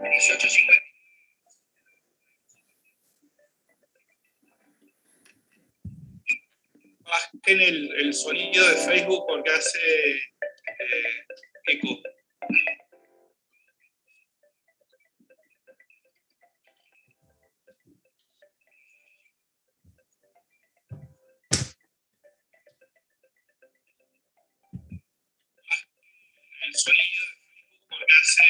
18:50. Bajen el sonido de Facebook porque hace eco. El sonido de Facebook porque hace el sonido porque hace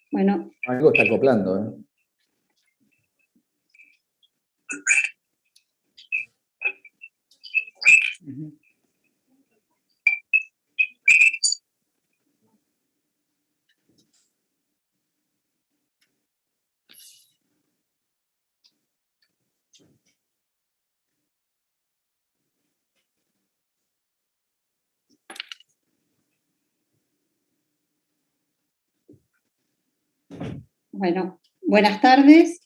Bueno. Algo está acoplando, ¿eh? Bueno, buenas tardes.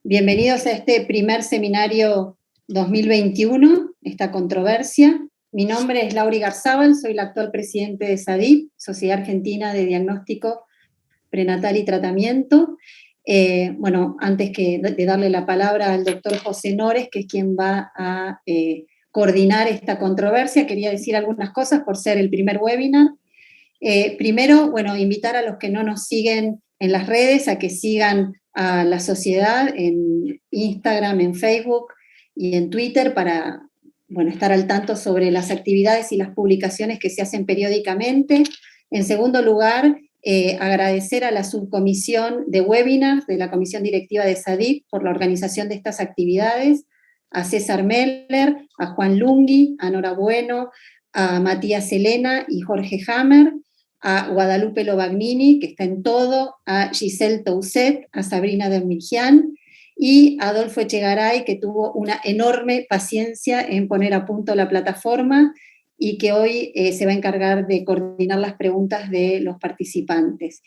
Bienvenidos a este primer seminario 2021, esta controversia. Mi nombre es Lauri Garzábal, soy la actual presidente de SADIP, Sociedad Argentina de Diagnóstico Prenatal y Tratamiento. Bueno, antes de darle la palabra al doctor José Nores, que es quien va a coordinar esta controversia, quería decir algunas cosas por ser el primer webinar. Primero, bueno, invitar a los que no nos siguen en las redes a que sigan a la sociedad en Instagram, en Facebook y en Twitter para, bueno, estar al tanto sobre las actividades y las publicaciones que se hacen periódicamente. En segundo lugar, agradecer a la subcomisión de webinars de la Comisión Directiva de SADIP por la organización de estas actividades, a César Meller, a Juan Lungui, a Nora Bueno, a Matías Elena y Jorge Hammer, a Guadalupe Lobagnini, que está en todo, a Giselle Tousset, a Sabrina Delmirjian, y a Adolfo Echegaray, que tuvo una enorme paciencia en poner a punto la plataforma y que hoy se va a encargar de coordinar las preguntas de los participantes.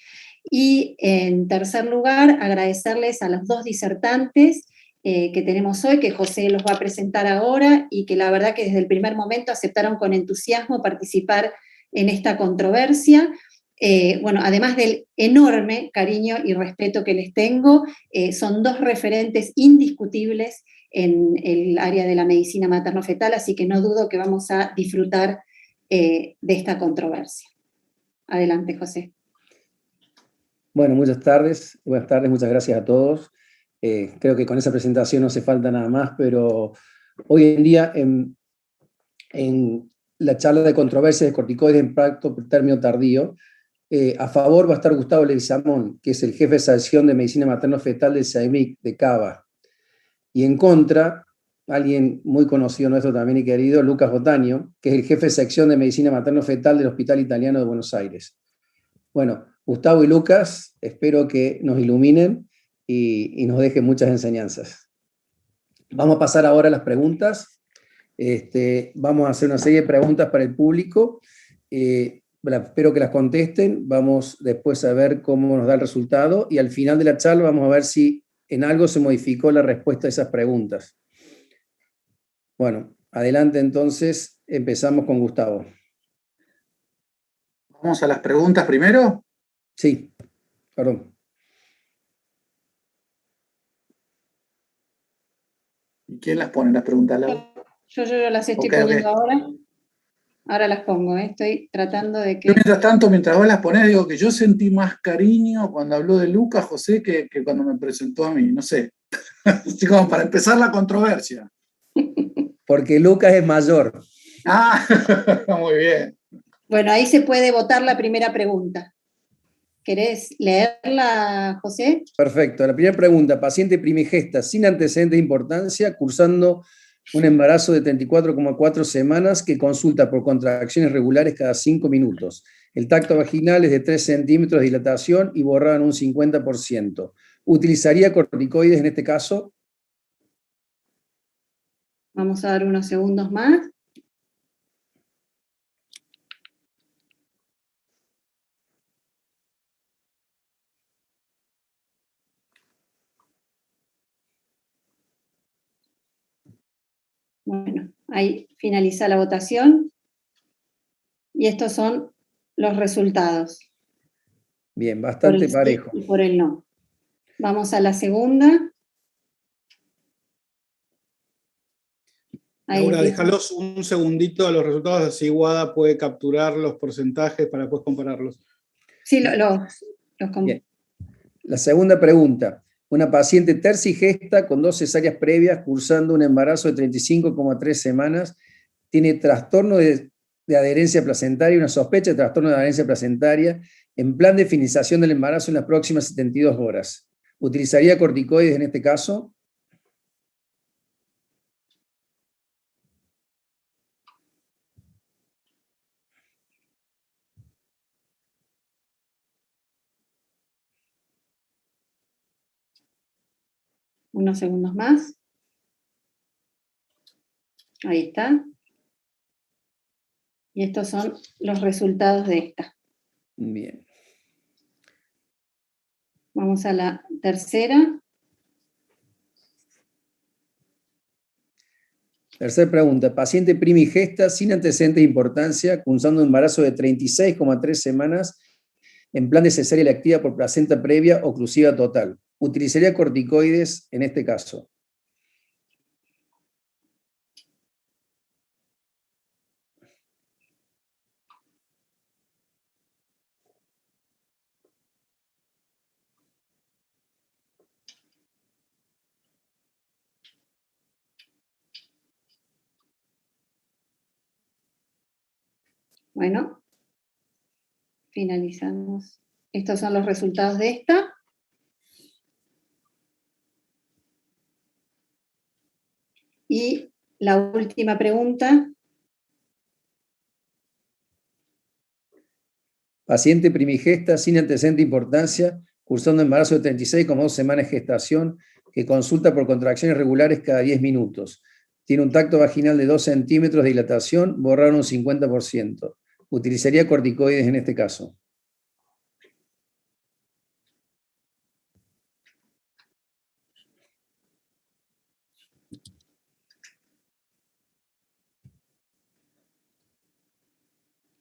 Y en tercer lugar, agradecerles a los dos disertantes que tenemos hoy, que José los va a presentar ahora, y que la verdad que desde el primer momento aceptaron con entusiasmo participar en esta controversia. Bueno, además del enorme cariño y respeto que les tengo, son dos referentes indiscutibles en el área de la medicina materno-fetal, así que no dudo que vamos a disfrutar de esta controversia. Adelante, José. Bueno, muchas tardes, muchas gracias a todos. Creo que con esa presentación no hace falta nada más, pero hoy en día en la charla de controversia de corticoides de impacto término tardío, a favor va a estar Gustavo Leguizamón, que es el jefe de sección de medicina materno-fetal del SAEMIC de Cava. Y en contra, alguien muy conocido nuestro también y querido, Lucas Botaño, que es el jefe de sección de medicina materno-fetal del Hospital Italiano de Buenos Aires. Bueno, Gustavo y Lucas, espero que nos iluminen y nos dejen muchas enseñanzas. Vamos a pasar ahora a las preguntas. Vamos a hacer una serie de preguntas para el público. Espero que las contesten. Vamos después a ver cómo nos da el resultado. Y al final de la charla vamos a ver si en algo se modificó la respuesta a esas preguntas. Bueno, adelante entonces. Empezamos con Gustavo. ¿Vamos a las preguntas primero? Sí, perdón. ¿Y quién las pone las preguntas? Yo las estoy poniendo ahora. ahora las pongo, estoy tratando de que... Yo mientras tanto, mientras vos las ponés, digo que yo sentí más cariño cuando habló de Lucas, José, que cuando me presentó a mí, no sé. Así como para empezar la controversia. Porque Lucas es mayor. Ah, muy bien. Bueno, ahí se puede votar la primera pregunta. ¿Querés leerla, José? Perfecto. La primera pregunta, paciente primigesta sin antecedentes de importancia, cursando un embarazo de 34,4 semanas que consulta por contracciones regulares cada 5 minutos. El tacto vaginal es de 3 centímetros de dilatación y borrado en un 50%. ¿Utilizaría corticoides en este caso? Vamos a dar unos segundos más. Bueno, ahí finaliza la votación. Y estos son los resultados. Bien, Por bastante el sí parejo. y por el no. Vamos a la segunda. Ahí Laura, empieza. déjalos un segundito a los resultados, así Guada puede capturar los porcentajes para después compararlos. Sí, Bien. La segunda pregunta. Una paciente tercigesta con 2 cesáreas previas cursando un embarazo de 35,3 semanas tiene trastorno de adherencia placentaria y una sospecha de trastorno de adherencia placentaria en plan de finalización del embarazo en las próximas 72 horas. ¿Utilizaría corticoides en este caso? Unos segundos más. Ahí está. Y estos son los resultados de esta. Bien. Vamos a la tercera. Tercera pregunta. Paciente primigesta sin antecedentes de importancia, cursando un embarazo de 36,3 semanas en plan de cesárea electiva por placenta previa oclusiva total. ¿Utilizaría corticoides en este caso? Bueno, finalizamos. Estos son los resultados de esta. Y la última pregunta. Paciente primigesta sin antecedente de importancia, cursando embarazo de 36,2 semanas de gestación, que consulta por contracciones regulares cada 10 minutos. Tiene un tacto vaginal de 2 centímetros de dilatación, borraron un 50%. ¿Utilizaría corticoides en este caso?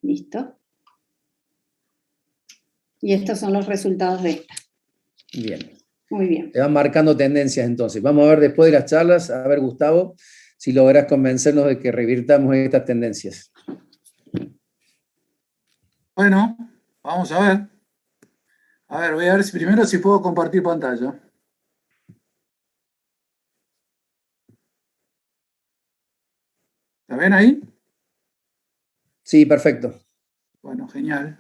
Listo. Y estos son los resultados de esta. Bien. Muy bien. Se van marcando tendencias entonces. Vamos a ver después de las charlas, a ver, Gustavo, si lográs convencernos de que revirtamos estas tendencias. Bueno, vamos a ver. A ver, voy a ver si primero si puedo compartir pantalla. ¿Está bien ahí? Sí, perfecto. Bueno, genial.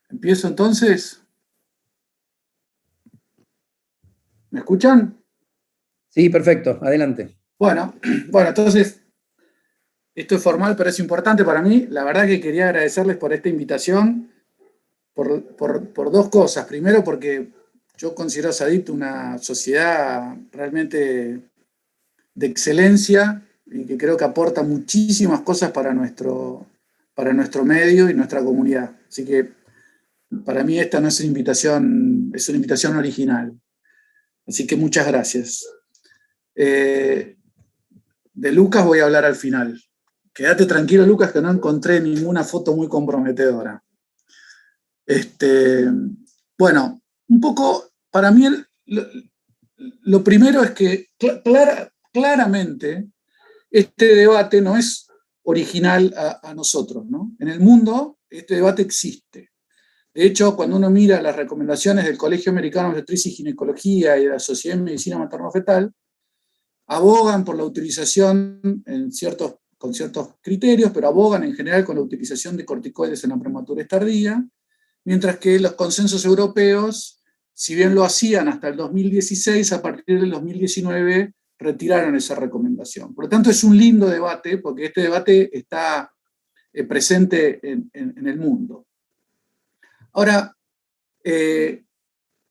Empiezo entonces. ¿Me escuchan? Sí, perfecto. Adelante. Bueno, entonces, esto es formal, pero es importante para mí. La verdad que quería agradecerles por esta invitación, por dos cosas. Primero, porque yo considero SADIT una sociedad realmente de excelencia y que creo que aporta muchísimas cosas para nuestro medio y nuestra comunidad. Así que para mí esta no es una invitación, es una invitación original. Así que muchas gracias. De Lucas voy a hablar al final. Quédate tranquilo, Lucas, que no encontré ninguna foto muy comprometedora. Bueno, un poco, para mí lo primero es que claramente este debate no es original a nosotros, ¿no? En el mundo este debate existe. De hecho, cuando uno mira las recomendaciones del Colegio Americano de Obstetricia y Ginecología y de la Sociedad de Medicina Materno-Fetal, abogan por la utilización con ciertos criterios, pero abogan en general con la utilización de corticoides en la prematurez tardía, mientras que los consensos europeos, si bien lo hacían hasta el 2016, a partir del 2019 retiraron esa recomendación. Por lo tanto, es un lindo debate, porque este debate está presente en el mundo. Ahora,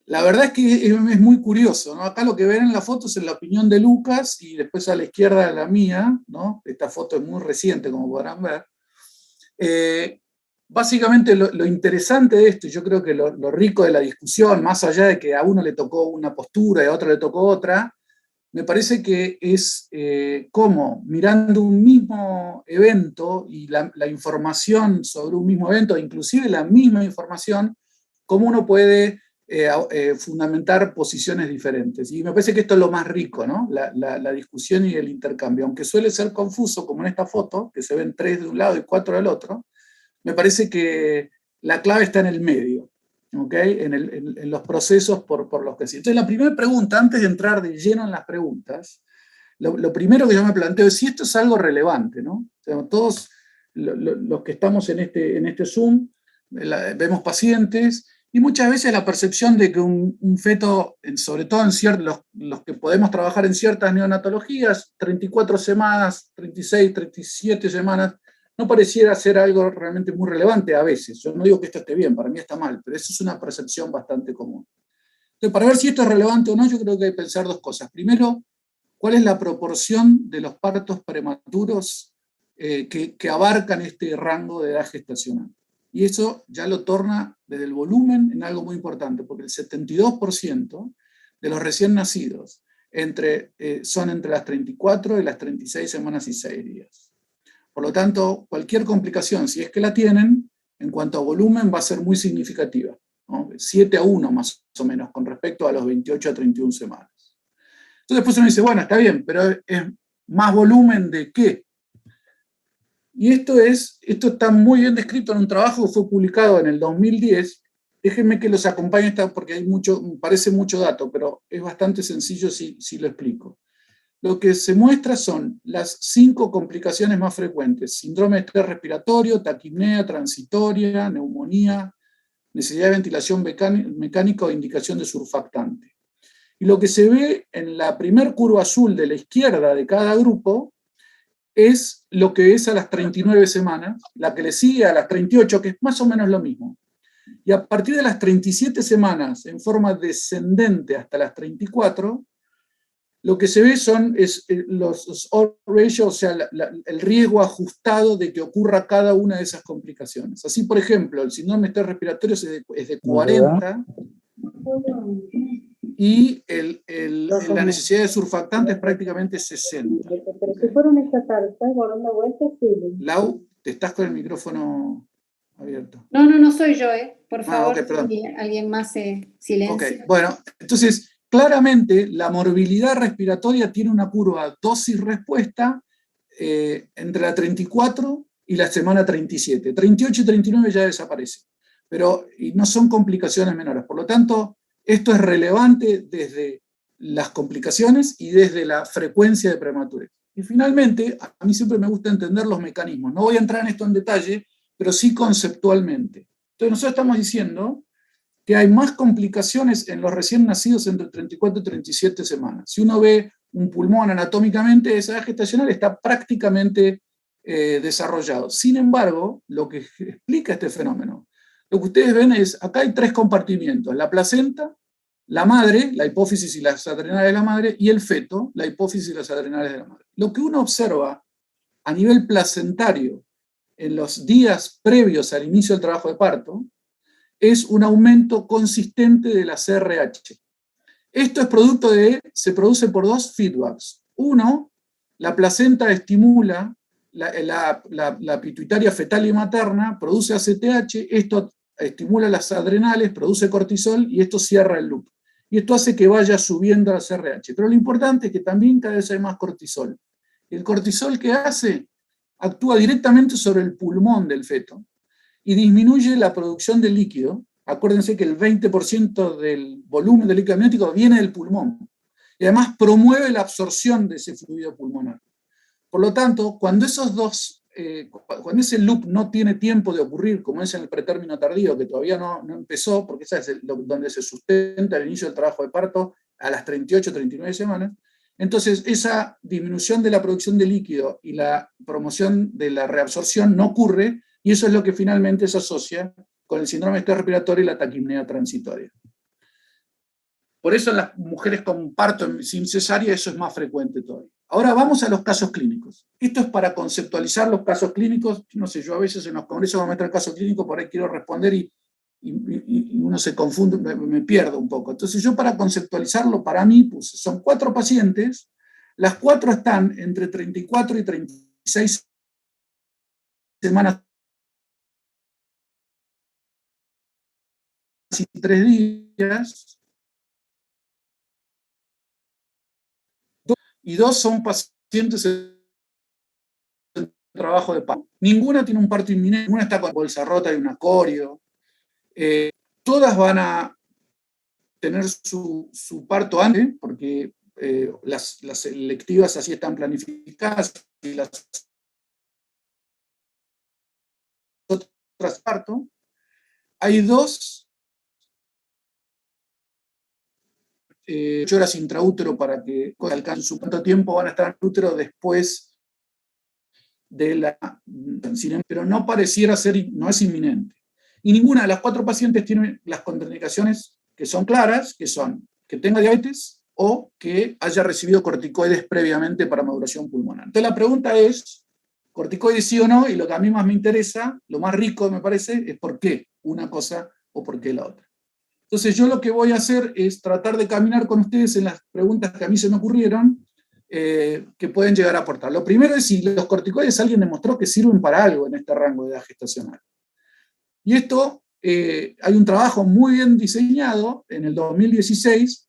la verdad es que es muy curioso, ¿no? Acá lo que ven en la foto es la opinión de Lucas, y después a la izquierda la mía, ¿no? Esta foto es muy reciente, como podrán ver. Básicamente lo interesante de esto, y yo creo que lo rico de la discusión, más allá de que a uno le tocó una postura y a otro le tocó otra, me parece que es cómo, mirando un mismo evento y la información sobre un mismo evento, inclusive la misma información, cómo uno puede fundamentar posiciones diferentes. Y me parece que esto es lo más rico, ¿no? La discusión y el intercambio. Aunque suele ser confuso, como en esta foto, que se ven 3 de un lado y 4 del otro, me parece que la clave está en el medio, ¿okay? En los procesos por los que sí. Entonces, la primera pregunta, antes de entrar de lleno en las preguntas, lo primero que yo me planteo es si esto es algo relevante, ¿no? O sea, todos los que estamos en este Zoom, vemos pacientes, y muchas veces la percepción de que un feto, sobre todo en los que podemos trabajar en ciertas neonatologías, 34 semanas, 36, 37 semanas, no pareciera ser algo realmente muy relevante a veces. Yo no digo que esto esté bien, para mí está mal, pero eso es una percepción bastante común. Entonces, para ver si esto es relevante o no, yo creo que hay que pensar dos cosas. Primero, ¿cuál es la proporción de los partos prematuros que abarcan este rango de edad gestacional? Y eso ya lo torna desde el volumen en algo muy importante, porque el 72% de los recién nacidos son entre las 34 y las 36 semanas y 6 días. Por lo tanto, cualquier complicación, si es que la tienen, en cuanto a volumen, va a ser muy significativa, ¿no? 7-1 más o menos, con respecto a los 28 a 31 semanas. Entonces después uno dice, bueno, está bien, pero ¿es más volumen de qué? Y esto está muy bien descrito en un trabajo que fue publicado en el 2010. Déjenme que los acompañe, porque parece mucho dato, pero es bastante sencillo si lo explico. Lo que se muestra son las 5 complicaciones más frecuentes: síndrome de estrés respiratorio, taquipnea transitoria, neumonía, necesidad de ventilación mecánica o indicación de surfactante. Y lo que se ve en la primer curva azul de la izquierda de cada grupo es lo que es a las 39 semanas, la que le sigue a las 38, que es más o menos lo mismo. Y a partir de las 37 semanas, en forma descendente hasta las 34, lo que se ve es los odds ratio, o sea, el riesgo ajustado de que ocurra cada una de esas complicaciones. Así, por ejemplo, el síndrome de estrés respiratorio es de 40, y la necesidad de surfactante es prácticamente 60. Lau, ¿te estás con el micrófono abierto? No soy yo, por favor, okay, perdón. si alguien más se silencia. Okay. Bueno, entonces, claramente la morbilidad respiratoria tiene una curva dosis-respuesta entre la 34 y la semana 37. 38 y 39 ya desaparece, y no son complicaciones menores. Por lo tanto, esto es relevante desde las complicaciones y desde la frecuencia de prematurez. Y finalmente, a mí siempre me gusta entender los mecanismos. No voy a entrar en esto en detalle, pero sí conceptualmente. Entonces nosotros estamos diciendo que hay más complicaciones en los recién nacidos entre 34 y 37 semanas. Si uno ve un pulmón anatómicamente, esa edad gestacional está prácticamente desarrollado. Sin embargo, lo que explica este fenómeno, lo que ustedes ven es, acá hay 3 compartimientos: la placenta, la madre, la hipófisis y las adrenales de la madre, y el feto, la hipófisis y las adrenales de la madre. Lo que uno observa a nivel placentario en los días previos al inicio del trabajo de parto es un aumento consistente de la CRH. Esto es se produce por 2 feedbacks. Uno, la placenta estimula la pituitaria fetal y materna, produce ACTH, esto estimula las adrenales, produce cortisol, y esto cierra el loop. Y esto hace que vaya subiendo la CRH. Pero lo importante es que también cada vez hay más cortisol. ¿El cortisol qué hace? actúa directamente sobre el pulmón del feto y disminuye la producción de líquido. Acuérdense que el 20% del volumen del líquido amniótico viene del pulmón. Y además promueve la absorción de ese fluido pulmonar. Por lo tanto, cuando cuando ese loop no tiene tiempo de ocurrir, como es en el pretérmino tardío, que todavía no empezó, porque esa es donde se sustenta el inicio del trabajo de parto a las 38, 39 semanas, entonces esa disminución de la producción de líquido y la promoción de la reabsorción no ocurre, y eso es lo que finalmente se asocia con el síndrome de estrés respiratorio y la taquipnea transitoria. Por eso en las mujeres con parto sin cesárea eso es más frecuente todavía. Ahora vamos a los casos clínicos. Esto es para conceptualizar los casos clínicos. No sé, yo a veces en los congresos me meto el caso clínico, por ahí quiero responder y uno se confunde, me pierdo un poco. Entonces yo para conceptualizarlo, para mí, pues, son 4 pacientes, las 4 están entre 34 y 36 semanas y 3 días, y 2 son pacientes en trabajo de parto. Ninguna tiene un parto inminente, ninguna está con bolsa rota y un acorio. Todas van a tener su parto antes, porque las electivas así están planificadas y las otras parto. Hay 2 8 horas intraútero para que alcancen su cuánto tiempo van a estar en útero después de la, pero no pareciera ser, no es inminente. Y ninguna de las 4 pacientes tiene las contraindicaciones que son claras, que son que tenga diabetes o que haya recibido corticoides previamente para maduración pulmonar. Entonces la pregunta es, ¿corticoides sí o no? Y lo que a mí más me interesa, lo más rico me parece, es por qué una cosa o por qué la otra. Entonces yo lo que voy a hacer es tratar de caminar con ustedes en las preguntas que a mí se me ocurrieron, que pueden llegar a aportar. Lo primero es si los corticoides alguien demostró que sirven para algo en este rango de edad gestacional. Y esto, hay un trabajo muy bien diseñado en el 2016,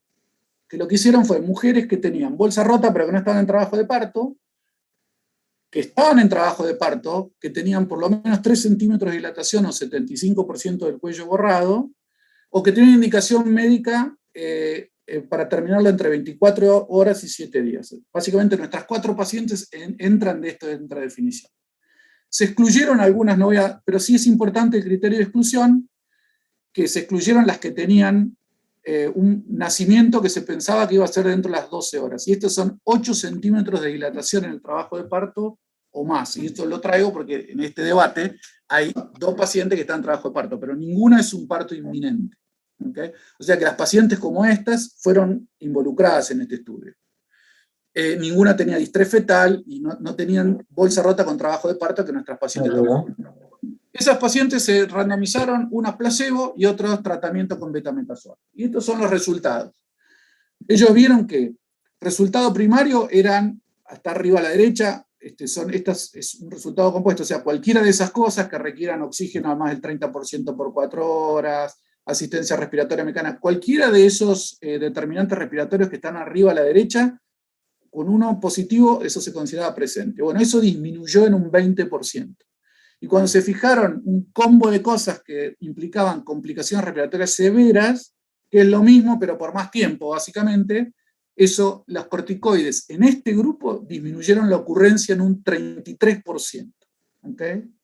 que lo que hicieron fue mujeres que tenían bolsa rota pero que no estaban en trabajo de parto, que estaban en trabajo de parto, que tenían por lo menos 3 centímetros de dilatación o 75% del cuello borrado, o que tienen indicación médica para terminarlo entre 24 horas y 7 días. Básicamente nuestras 4 pacientes entran de esta definición. Se excluyeron algunas, no voy a, pero sí es importante el criterio de exclusión, que se excluyeron las que tenían un nacimiento que se pensaba que iba a ser dentro de las 12 horas. Y estos son 8 centímetros de dilatación en el trabajo de parto o más. Y esto lo traigo porque en este debate hay 2 pacientes que están en trabajo de parto, pero ninguna es un parto inminente. ¿Okay? O sea que las pacientes como estas fueron involucradas en este estudio. Ninguna tenía distrés fetal y no tenían bolsa rota con trabajo de parto que nuestras pacientes tampoco. Esas pacientes se randomizaron, unas placebo y otros tratamiento con betametasona. Y estos son los resultados. Ellos vieron que resultado primario eran, hasta arriba a la derecha, es un resultado compuesto, o sea, cualquiera de esas cosas que requieran oxígeno a más del 30% por 4 horas, asistencia respiratoria mecánica, cualquiera de esos determinantes respiratorios que están arriba a la derecha, con uno positivo, eso se consideraba presente. Bueno, eso disminuyó en un 20%. Y cuando se fijaron un combo de cosas que implicaban complicaciones respiratorias severas, que es lo mismo, pero por más tiempo, básicamente, eso, los corticoides en este grupo disminuyeron la ocurrencia en un 33%. ¿Okay?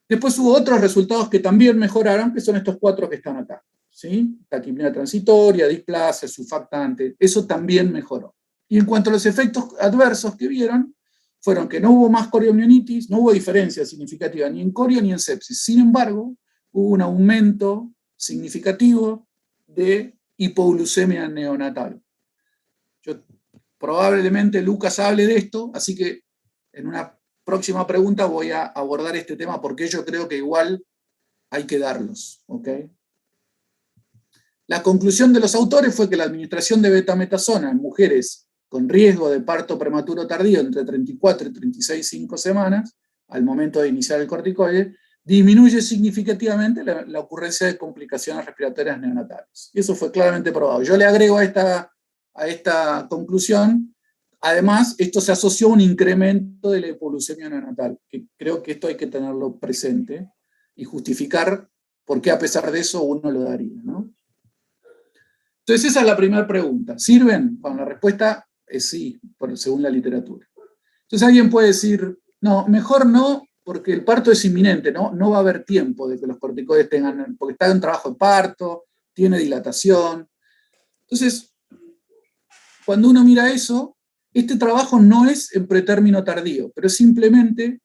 Después hubo otros resultados que también mejoraron, que son estos 4 que están acá. ¿Sí? Taquipnea transitoria, displasia, surfactante, eso también mejoró. Y en cuanto a los efectos adversos que vieron, fueron que no hubo más coriomionitis, no hubo diferencia significativa ni en corio ni en sepsis. Sin embargo, hubo un aumento significativo de hipoglucemia neonatal. Probablemente Lucas hable de esto, así que en una próxima pregunta voy a abordar este tema porque yo creo que igual hay que darlos. ¿Okay? La conclusión de los autores fue que la administración de betametasona en mujeres con riesgo de parto prematuro tardío entre 34 y 36,5 semanas, al momento de iniciar el corticoide, disminuye significativamente la ocurrencia de complicaciones respiratorias neonatales. Y eso fue claramente probado. Yo le agrego a esta conclusión Además, esto se asoció a un incremento de la hipoglucemia neonatal, que creo que esto hay que tenerlo presente y justificar por qué a pesar de eso uno lo daría, ¿no? Entonces esa es la primera pregunta. ¿Sirven? Bueno, la respuesta es sí, según la literatura. Entonces alguien puede decir, no, mejor no, porque el parto es inminente, ¿no? No va a haber tiempo de que los corticoides tengan, porque está en trabajo de parto, tiene dilatación. Entonces, cuando uno mira eso, este trabajo no es en pretérmino tardío, pero es simplemente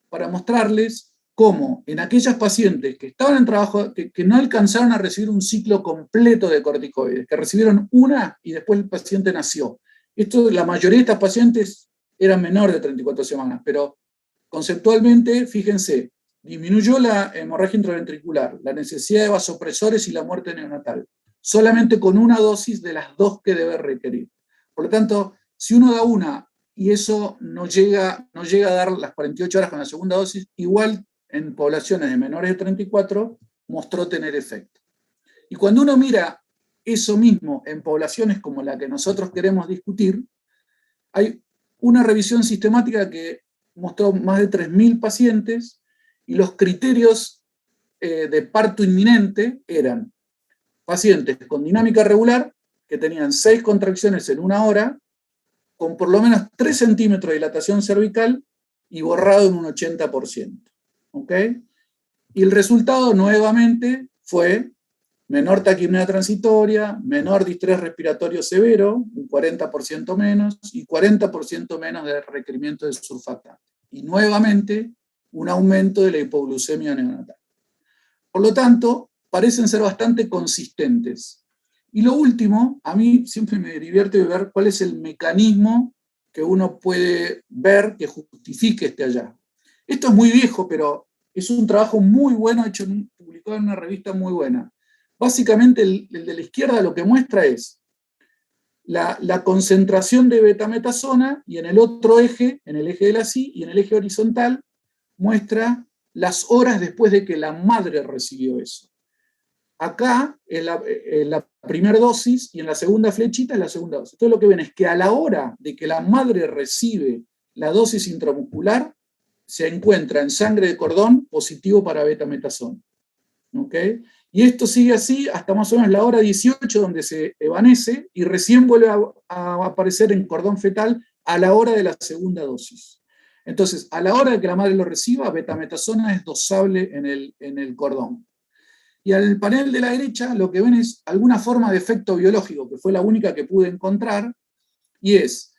para mostrarles cómo en aquellas pacientes que estaban en trabajo, que no alcanzaron a recibir un ciclo completo de corticoides, que recibieron una y después el paciente nació. Esto, la mayoría de estas pacientes eran menores de 34 semanas, pero conceptualmente, fíjense, disminuyó la hemorragia intraventricular, la necesidad de vasopresores y la muerte neonatal, solamente con una dosis de las dos que debe requerir. Por lo tanto, si uno da una y eso no llega a dar las 48 horas con la segunda dosis, igual en poblaciones de menores de 34 mostró tener efecto. Y cuando uno mira eso mismo en poblaciones como la que nosotros queremos discutir, hay una revisión sistemática que mostró más de 3.000 pacientes y los criterios de parto inminente eran pacientes con dinámica regular que tenían 6 contracciones en 1 hora, con por lo menos 3 centímetros de dilatación cervical y borrado en un 80%. ¿Ok? Y el resultado nuevamente fue menor taquipnea transitoria, menor distrés respiratorio severo, un 40% menos, y 40% menos de requerimiento de surfactante. Y nuevamente, un aumento de la hipoglucemia neonatal. Por lo tanto, parecen ser bastante consistentes. Y lo último, a mí siempre me divierte ver cuál es el mecanismo que uno puede ver que justifique este hallazgo. Esto es muy viejo, pero es un trabajo muy bueno, publicado en una revista muy buena. Básicamente, el de la izquierda lo que muestra es la concentración de betametasona, y en el otro eje, en el eje de la CI, y en el eje horizontal, muestra las horas después de que la madre recibió eso. Acá, en la primera dosis, y en la segunda flechita es la segunda dosis. Entonces lo que ven es que a la hora de que la madre recibe la dosis intramuscular, se encuentra en sangre de cordón positivo para betametasona. ¿Ok? Y esto sigue así hasta más o menos la hora 18, donde se evanece, y recién vuelve a aparecer en cordón fetal a la hora de la segunda dosis. Entonces, a la hora de que la madre lo reciba, betametasona es dosable en el cordón. Y al panel de la derecha lo que ven es alguna forma de efecto biológico, que fue la única que pude encontrar, y es,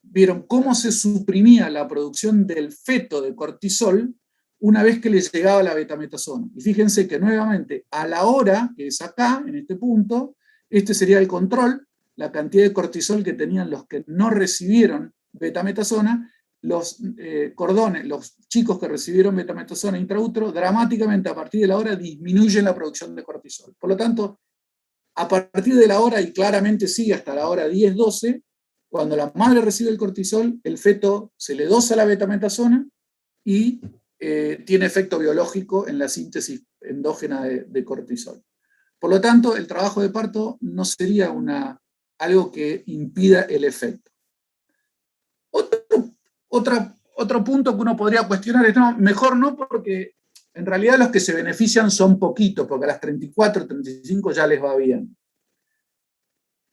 vieron cómo se suprimía la producción del feto de cortisol una vez que les llegaba la betametasona. Y fíjense que nuevamente, a la hora, que es acá, en este punto, este sería el control, la cantidad de cortisol que tenían los que no recibieron betametasona, los cordones, los chicos que recibieron betametasona intraútero, dramáticamente a partir de la hora disminuyen la producción de cortisol. Por lo tanto, a partir de la hora, y claramente sigue hasta la hora 10-12, cuando la madre recibe el cortisol, el feto se le dosa la betametasona y tiene efecto biológico en la síntesis endógena de cortisol. Por lo tanto, el trabajo de parto no sería algo que impida el efecto. Otro punto que uno podría cuestionar es, no, mejor no, porque en realidad los que se benefician son poquitos, porque a las 34, 35 ya les va bien.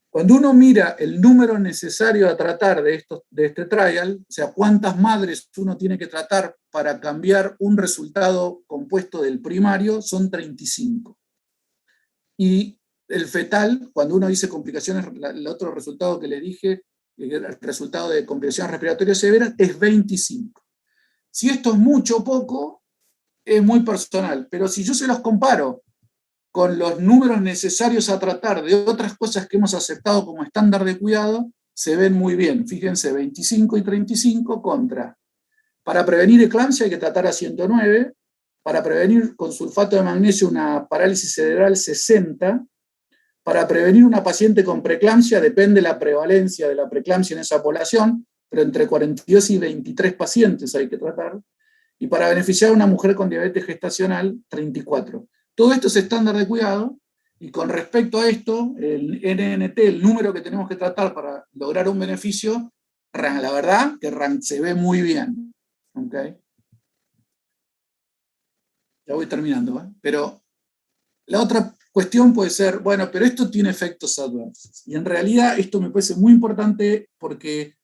Cuando uno mira el número necesario a tratar de este trial, o sea, cuántas madres uno tiene que tratar para cambiar un resultado compuesto del primario, son 35. Y el fetal, cuando uno dice complicaciones, el otro resultado que le dije, el resultado de complicaciones respiratorias severas, es 25. Si esto es mucho o poco, es muy personal, pero si yo se los comparo con los números necesarios a tratar de otras cosas que hemos aceptado como estándar de cuidado, se ven muy bien. Fíjense, 25 y 35 contra. Para prevenir eclampsia hay que tratar a 109, para prevenir con sulfato de magnesio una parálisis cerebral 60, para prevenir una paciente con preeclampsia, depende la prevalencia de la preeclampsia en esa población, pero entre 42 y 23 pacientes hay que tratar, y para beneficiar a una mujer con diabetes gestacional, 34. Todo esto es estándar de cuidado, y con respecto a esto, el NNT, el número que tenemos que tratar para lograr un beneficio, La verdad que se ve muy bien. ¿Okay? Ya voy terminando, ¿eh? Pero la otra cuestión puede ser, bueno, pero esto tiene efectos adversos. Y en realidad esto me parece muy importante porque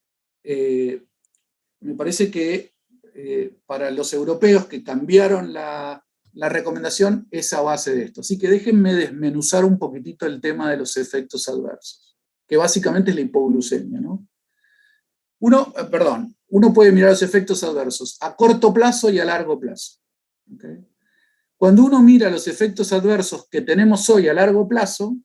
me parece que para los europeos que cambiaron la recomendación es a base de esto. Así que déjenme desmenuzar un poquitito el tema de los efectos adversos, que básicamente es la hipoglucemia, ¿no? Uno puede mirar los efectos adversos a corto plazo y a largo plazo. ¿Okay? Cuando uno mira los efectos adversos que tenemos hoy a largo plazo,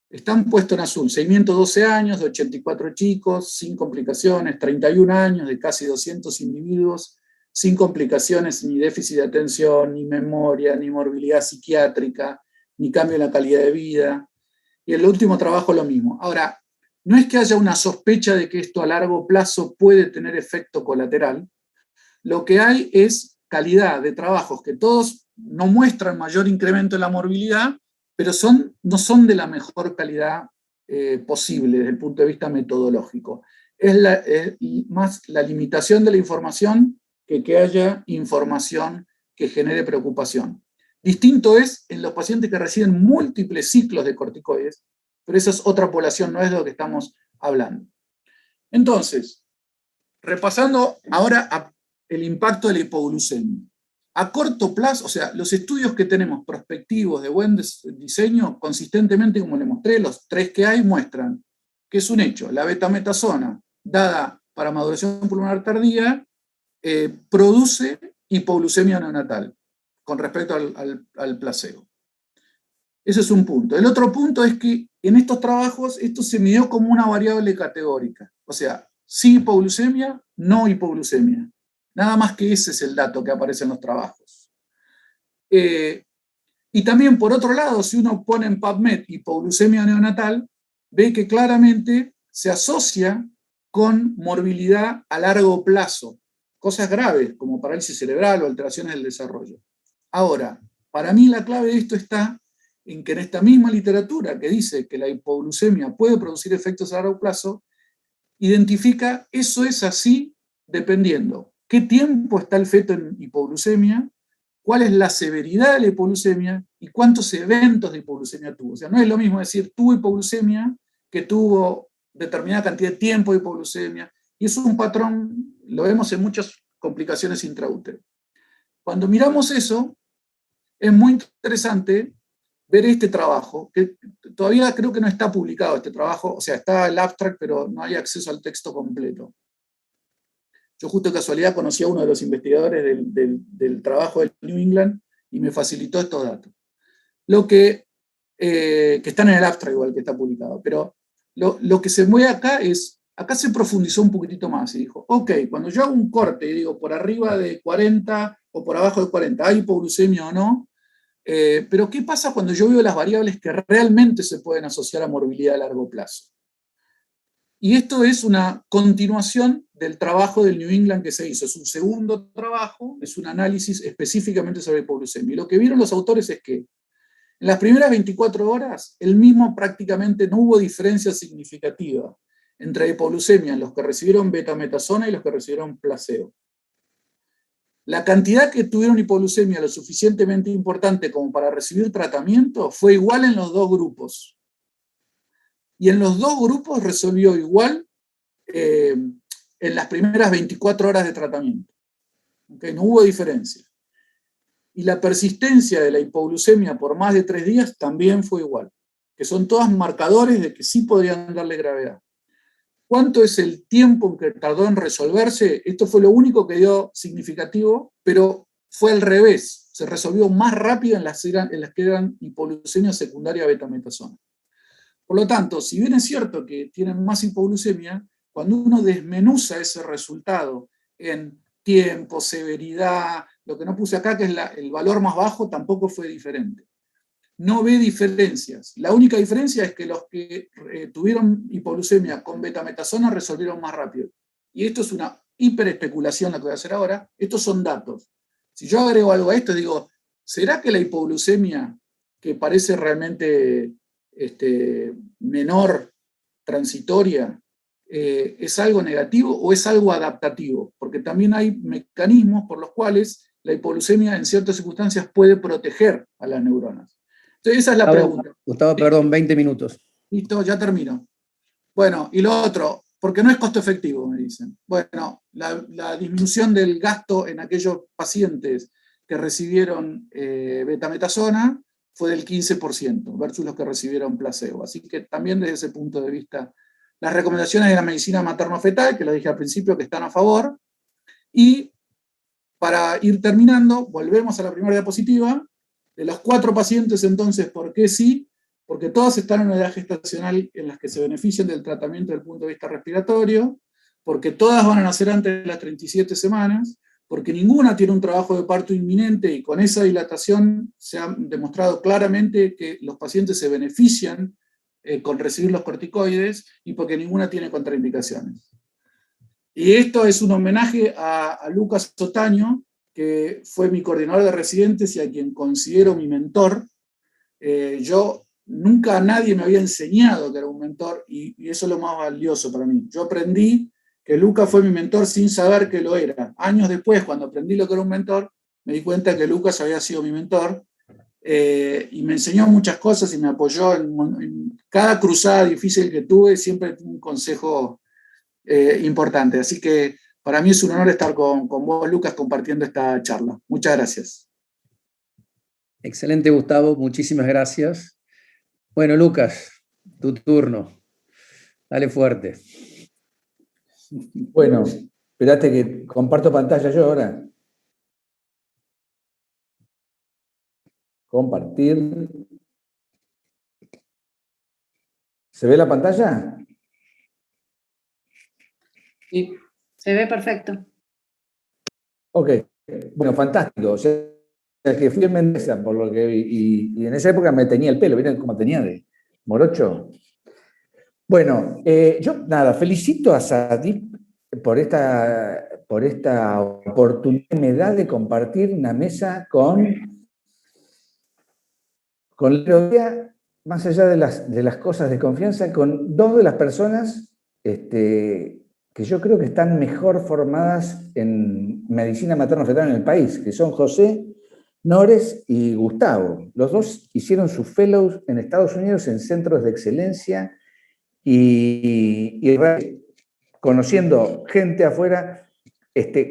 están puestos en azul: seguimiento 12 años, de 84 chicos, sin complicaciones, 31 años, de casi 200 individuos, sin complicaciones, ni déficit de atención, ni memoria, ni morbilidad psiquiátrica, ni cambio en la calidad de vida. Y el último trabajo lo mismo. Ahora, no es que haya una sospecha de que esto a largo plazo puede tener efecto colateral. Lo que hay es calidad de trabajos que todos no muestran mayor incremento en la morbilidad, pero no son de la mejor calidad posible desde el punto de vista metodológico. Es más la limitación de la información que haya información que genere preocupación. Distinto es en los pacientes que reciben múltiples ciclos de corticoides, pero esa es otra población, no es de lo que estamos hablando. Entonces, repasando ahora el impacto de la hipoglucemia. A corto plazo, o sea, los estudios que tenemos prospectivos de buen diseño, consistentemente, como les mostré, los 3 que hay muestran que es un hecho: la betametasona, dada para maduración pulmonar tardía, produce hipoglucemia neonatal con respecto al placebo. Ese es un punto. El otro punto es que en estos trabajos esto se midió como una variable categórica. O sea, sí hipoglucemia, no hipoglucemia. Nada más que ese es el dato que aparece en los trabajos. Y también, por otro lado, si uno pone en PubMed hipoglucemia neonatal, ve que claramente se asocia con morbilidad a largo plazo, cosas graves como parálisis cerebral o alteraciones del desarrollo. Ahora, para mí la clave de esto está en que en esta misma literatura que dice que la hipoglucemia puede producir efectos a largo plazo, identifica eso es así dependiendo qué tiempo está el feto en hipoglucemia, cuál es la severidad de la hipoglucemia y cuántos eventos de hipoglucemia tuvo. O sea, no es lo mismo decir tuvo hipoglucemia que tuvo determinada cantidad de tiempo de hipoglucemia, y eso es un patrón, lo vemos en muchas complicaciones intraúteras. Cuando miramos eso, es muy interesante ver este trabajo, que todavía creo que no está publicado este trabajo, o sea, está el abstract, pero no hay acceso al texto completo. Yo justo de casualidad conocí a uno de los investigadores del trabajo del New England y me facilitó estos datos. Lo que están en el abstract igual que está publicado, pero lo que se mueve acá se profundizó un poquitito más y dijo, ok, cuando yo hago un corte y digo por arriba de 40 o por abajo de 40, ¿hay hipoglucemia o no? Pero ¿qué pasa cuando yo veo las variables que realmente se pueden asociar a morbilidad a largo plazo? Y esto es una continuación del trabajo del New England que se hizo. Es un segundo trabajo, es un análisis específicamente sobre hipoglucemia. Y lo que vieron los autores es que en las primeras 24 horas, prácticamente no hubo diferencia significativa entre hipoglucemia en los que recibieron betametasona y los que recibieron placebo. La cantidad que tuvieron hipoglucemia lo suficientemente importante como para recibir tratamiento fue igual en los dos grupos. Y en los dos grupos resolvió igual en las primeras 24 horas de tratamiento. ¿Okay? No hubo diferencia. Y la persistencia de la hipoglucemia por más de 3 días también fue igual, que son todos marcadores de que sí podrían darle gravedad. ¿Cuánto es el tiempo en que tardó en resolverse? Esto fue lo único que dio significativo, pero fue al revés. Se resolvió más rápido en las que eran hipoglucemia secundaria betametasona. Por lo tanto, si bien es cierto que tienen más hipoglucemia, cuando uno desmenuza ese resultado en tiempo, severidad, lo que no puse acá, que es el valor más bajo, tampoco fue diferente. No ve diferencias. La única diferencia es que los que tuvieron hipoglucemia con betametasona resolvieron más rápido. Y esto es una hiperespeculación la que voy a hacer ahora. Estos son datos. Si yo agrego algo a esto, digo, ¿será que la hipoglucemia, que parece realmente menor, transitoria, ¿es algo negativo o es algo adaptativo? Porque también hay mecanismos por los cuales la hipoglucemia en ciertas circunstancias puede proteger a las neuronas. Entonces esa es la pregunta. Gustavo, perdón, 20 minutos. Listo, ya termino. Bueno, y lo otro, porque no es costo efectivo, me dicen. Bueno, la disminución del gasto en aquellos pacientes que recibieron betametasona fue del 15% versus los que recibieron placebo. Así que también desde ese punto de vista, las recomendaciones de la medicina materno-fetal, que lo dije al principio, que están a favor. Y para ir terminando, volvemos a la primera diapositiva. De los 4 pacientes, entonces, ¿por qué sí? Porque todas están en una edad gestacional en las que se benefician del tratamiento desde el punto de vista respiratorio, porque todas van a nacer antes de las 37 semanas, porque ninguna tiene un trabajo de parto inminente y con esa dilatación se ha demostrado claramente que los pacientes se benefician con recibir los corticoides y porque ninguna tiene contraindicaciones. Y esto es un homenaje a Lucas Otaño, que fue mi coordinador de residentes y a quien considero mi mentor. Yo nunca nadie me había enseñado que era un mentor y eso es lo más valioso para mí. Yo aprendí que Lucas fue mi mentor sin saber que lo era. Años después, cuando aprendí lo que era un mentor, me di cuenta que Lucas había sido mi mentor y me enseñó muchas cosas y me apoyó en cada cruzada difícil que tuve, siempre un consejo importante. Así que para mí es un honor estar con vos, Lucas, compartiendo esta charla. Muchas gracias. Excelente, Gustavo, muchísimas gracias. Bueno, Lucas, tu turno. Dale fuerte. Bueno, espérate que comparto pantalla yo ahora. Compartir. ¿Se ve la pantalla? Sí. Se ve perfecto. Ok, bueno, fantástico. O sea, que fui en Mendoza, por lo que vi, y en esa época me tenía el pelo, ¿vieron cómo tenía de morocho? Bueno, yo nada, felicito a Sadip por esta oportunidad que me da de compartir una mesa con la más allá de las cosas de confianza, con 2 de las personas que yo creo que están mejor formadas en medicina materno-fetal en el país, que son José Nores y Gustavo. Los 2 hicieron sus fellows en Estados Unidos en centros de excelencia y conociendo gente afuera,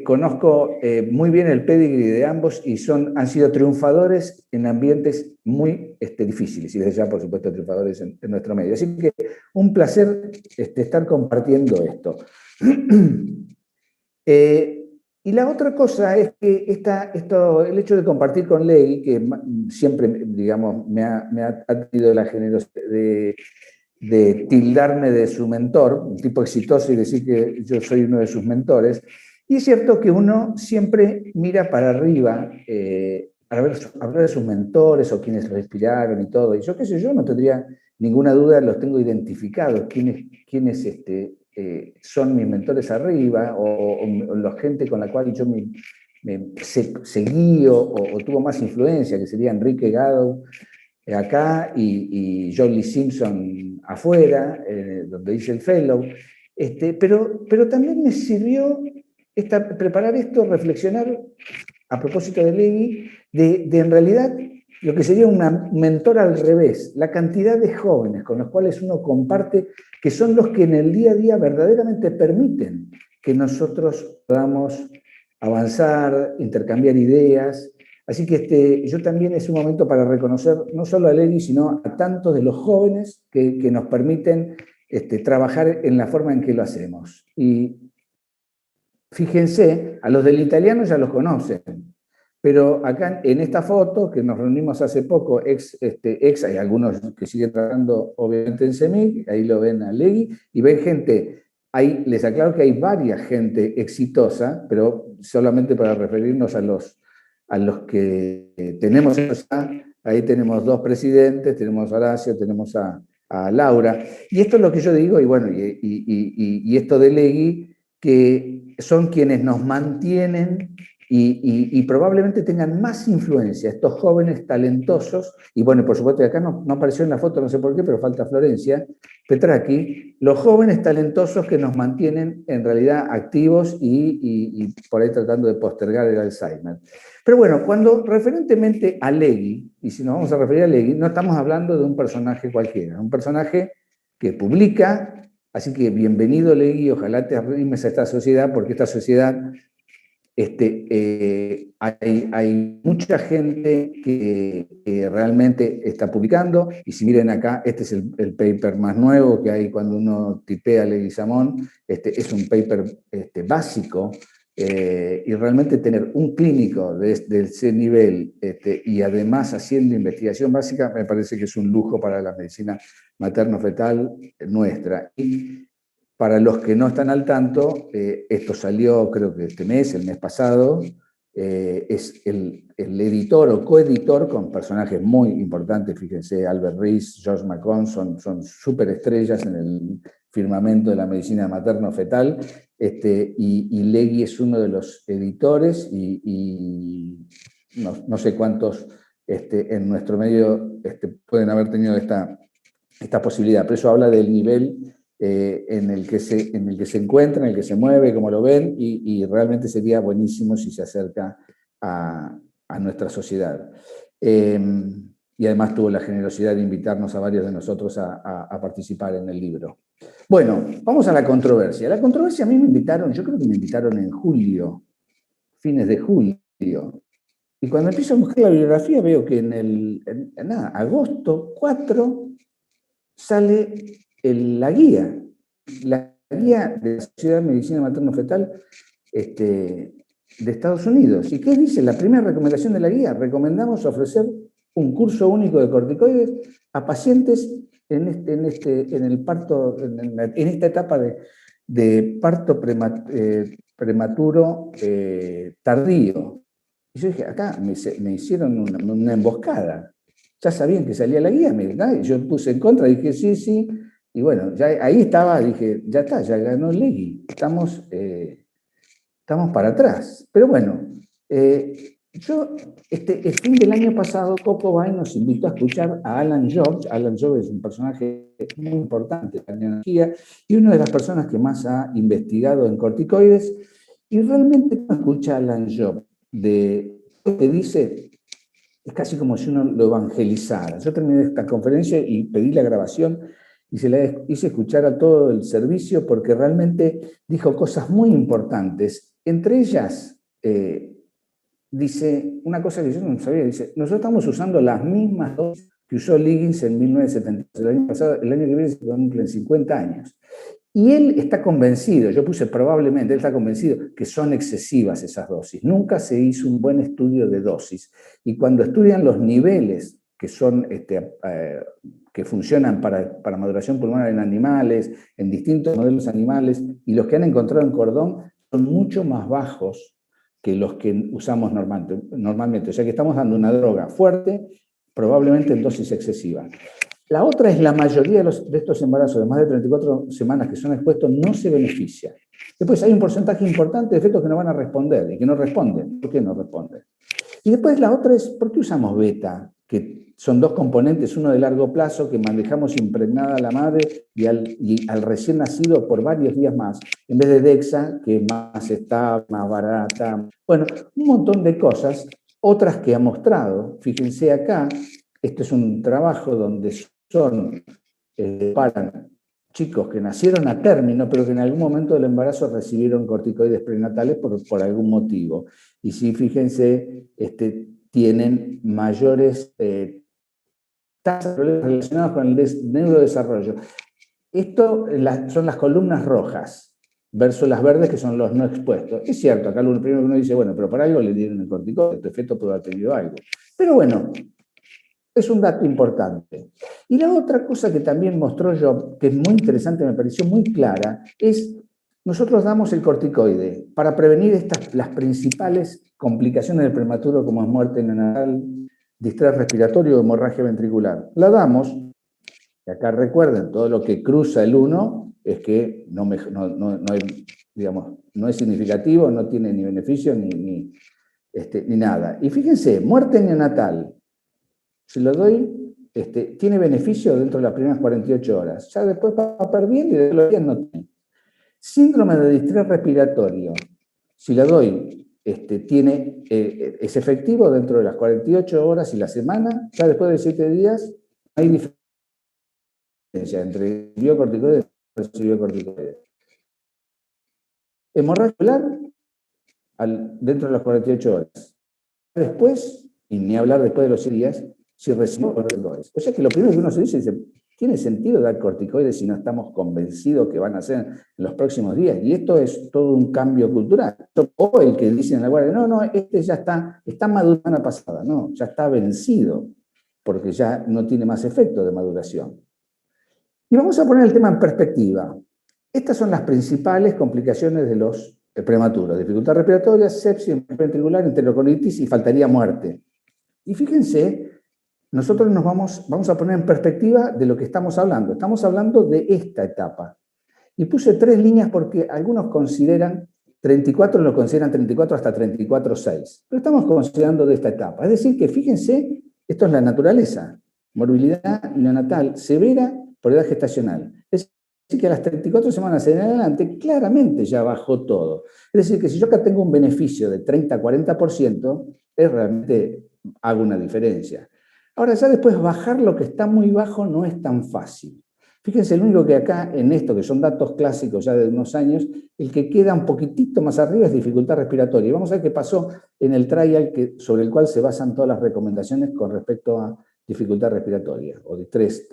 conozco muy bien el pedigree de ambos y han sido triunfadores en ambientes muy difíciles y desde ya, por supuesto, triunfadores en nuestro medio. Así que un placer estar compartiendo esto. Y la otra cosa es que el hecho de compartir con Ley, que siempre, digamos, me ha tenido la generosidad de tildarme de su mentor, un tipo exitoso, y decir que yo soy uno de sus mentores. Y es cierto que uno siempre mira para arriba a hablar de sus mentores o quienes lo inspiraron y todo. Y yo qué sé, yo no tendría ninguna duda, los tengo identificados, quiénes son mis mentores arriba o la gente con la cual yo me seguí o tuvo más influencia, que sería Enrique Gadow acá y Jolie Simpson afuera, donde hice el fellow. Pero también me sirvió preparar esto, reflexionar a propósito de Legui, de en realidad lo que sería una mentora al revés, la cantidad de jóvenes con los cuales uno comparte, que son los que en el día a día verdaderamente permiten que nosotros podamos avanzar, intercambiar ideas. Así que yo también es un momento para reconocer no solo a Legui, sino a tantos de los jóvenes que nos permiten trabajar en la forma en que lo hacemos. Y fíjense, a los del italiano ya los conocen, pero acá en esta foto, que nos reunimos hace poco, hay algunos que siguen trabajando obviamente en CEMIC, ahí lo ven a Legui, y ven gente, les aclaro que hay varias gente exitosa, pero solamente para referirnos a los que tenemos ahí tenemos 2 presidentes, tenemos a Horacio, tenemos a Laura, y esto es lo que yo digo, y bueno, y esto de Legui, que son quienes nos mantienen y probablemente tengan más influencia estos jóvenes talentosos, y bueno, por supuesto, acá no apareció en la foto, no sé por qué, pero falta Florencia Petracchi, los jóvenes talentosos que nos mantienen en realidad activos y por ahí tratando de postergar el Alzheimer. Pero bueno, cuando referentemente a Legui, y si nos vamos a referir a Legui, no estamos hablando de un personaje cualquiera, un personaje que publica, así que bienvenido Legui, ojalá te arrimes a esta sociedad, porque esta sociedad hay mucha gente que realmente está publicando, y si miren acá, este es el paper más nuevo que hay cuando uno tipea Leguizamón, es un paper básico, y realmente tener un clínico de ese nivel y además haciendo investigación básica, me parece que es un lujo para la medicina materno-fetal nuestra. Y para los que no están al tanto, esto salió creo que el mes pasado, es el editor o coeditor con personajes muy importantes, fíjense, Albert Rees, George McCone, son superestrellas en el firmamento de la medicina materno-fetal, y Legui es uno de los editores, y no sé cuántos en nuestro medio pueden haber tenido esta posibilidad, pero eso habla del nivel en el que se encuentra, en el que se mueve, como lo ven, y realmente sería buenísimo si se acerca a nuestra sociedad. Y además tuvo la generosidad de invitarnos a varios de nosotros a participar en el libro. Bueno, vamos a la controversia. La controversia a mí me invitaron, yo creo que me invitaron en julio, fines de julio. Y cuando empiezo a buscar la bibliografía veo que en agosto 4 sale la guía de la Sociedad de Medicina Materno-Fetal de Estados Unidos. ¿Y qué dice? La primera recomendación de la guía: recomendamos ofrecer un curso único de corticoides a pacientes en esta etapa de parto prematuro tardío. Y yo dije, acá me hicieron una emboscada. Ya sabían que salía la guía, y yo puse en contra, dije sí, y bueno, ya ahí estaba, dije, ya está, ya ganó Legui, estamos para atrás. Pero bueno, el fin del año pasado, Coco Bay nos invitó a escuchar a Alan Job. Alan Job es un personaje muy importante en la neonatología y una de las personas que más ha investigado en corticoides, y realmente uno escucha a Alan Job de lo que dice, es casi como si uno lo evangelizara. Yo terminé esta conferencia y pedí la grabación y se la hice escuchar a todo el servicio, porque realmente dijo cosas muy importantes. Entre ellas, dice una cosa que yo no sabía, dice, nosotros estamos usando las mismas dosis que usó Liggins en 1970. El año pasado, el año que viene se cumplen 50 años. Y él está convencido, yo puse probablemente, él está convencido que son excesivas esas dosis. Nunca se hizo un buen estudio de dosis. Y cuando estudian los niveles que son que funcionan para maduración pulmonar en animales, en distintos modelos animales, y los que han encontrado en cordón son mucho más bajos que los que usamos normalmente. O sea que estamos dando una droga fuerte, probablemente en dosis excesivas. La otra es la mayoría de estos embarazos de más de 34 semanas que son expuestos no se benefician. Después hay un porcentaje importante de fetos que no van a responder y que no responden. ¿Por qué no responden? Y después la otra es, ¿por qué usamos beta? Que son dos componentes, uno de largo plazo, que manejamos impregnada a la madre y al recién nacido por varios días más, en vez de Dexa, que es más estable, más barata. Bueno, un montón de cosas, otras que ha mostrado. Fíjense acá, este es un trabajo donde son para chicos que nacieron a término, pero que en algún momento del embarazo recibieron corticoides prenatales por algún motivo. Y sí, fíjense, tienen mayores tasas de problemas relacionados con el neurodesarrollo. Esto son las columnas rojas versus las verdes, que son los no expuestos. Es cierto, acá lo primero que uno dice, bueno, pero por algo le dieron el corticoide, este efecto puede haber tenido algo. Pero bueno, es un dato importante. Y la otra cosa que también mostró yo, que es muy interesante, me pareció muy clara, es nosotros damos el corticoide para prevenir las principales complicaciones del prematuro, como es muerte neonatal, distrés respiratorio o hemorragia ventricular. La damos, y acá recuerden, todo lo que cruza el 1 es que no es significativo, no tiene ni beneficio ni ni nada. Y fíjense, muerte neonatal, si lo doy, tiene beneficio dentro de las primeras 48 horas. Ya después va perdiendo y de los días no tiene. Síndrome de distrés respiratorio, si lo doy, es efectivo dentro de las 48 horas y la semana, ya después de 7 días hay diferencia entre biocorticoides y biocorticoides. Hemorragia ocular dentro de las 48 horas. Después, y ni hablar después de los 7 días, si recibo corticoides. O sea que lo primero que uno se dice, ¿tiene sentido dar corticoides si no estamos convencidos que van a ser en los próximos días? Y esto es todo un cambio cultural. O el que dicen en la guardia, no, ya está maduro la semana pasada. No, ya está vencido, porque ya no tiene más efecto de maduración. Y vamos a poner el tema en perspectiva. Estas son las principales complicaciones de los prematuros: dificultad respiratoria, sepsis ventricular, enterocolitis y faltaría muerte. Y fíjense, nosotros nos vamos a poner en perspectiva de lo que estamos hablando. Estamos hablando de esta etapa. Y puse 3 líneas porque algunos consideran 34, lo consideran 34 hasta 34,6. Pero estamos considerando de esta etapa. Es decir, que fíjense, esto es la naturaleza. Morbilidad neonatal severa por edad gestacional. Es decir, que a las 34 semanas en adelante, claramente ya bajó todo. Es decir, que si yo acá tengo un beneficio de 30-40%, realmente hago una diferencia. Ahora, ya después bajar lo que está muy bajo no es tan fácil. Fíjense, el único que acá, en esto, que son datos clásicos ya de unos años, el que queda un poquitito más arriba es dificultad respiratoria. Y vamos a ver qué pasó en el trial sobre el cual se basan todas las recomendaciones con respecto a dificultad respiratoria o distrés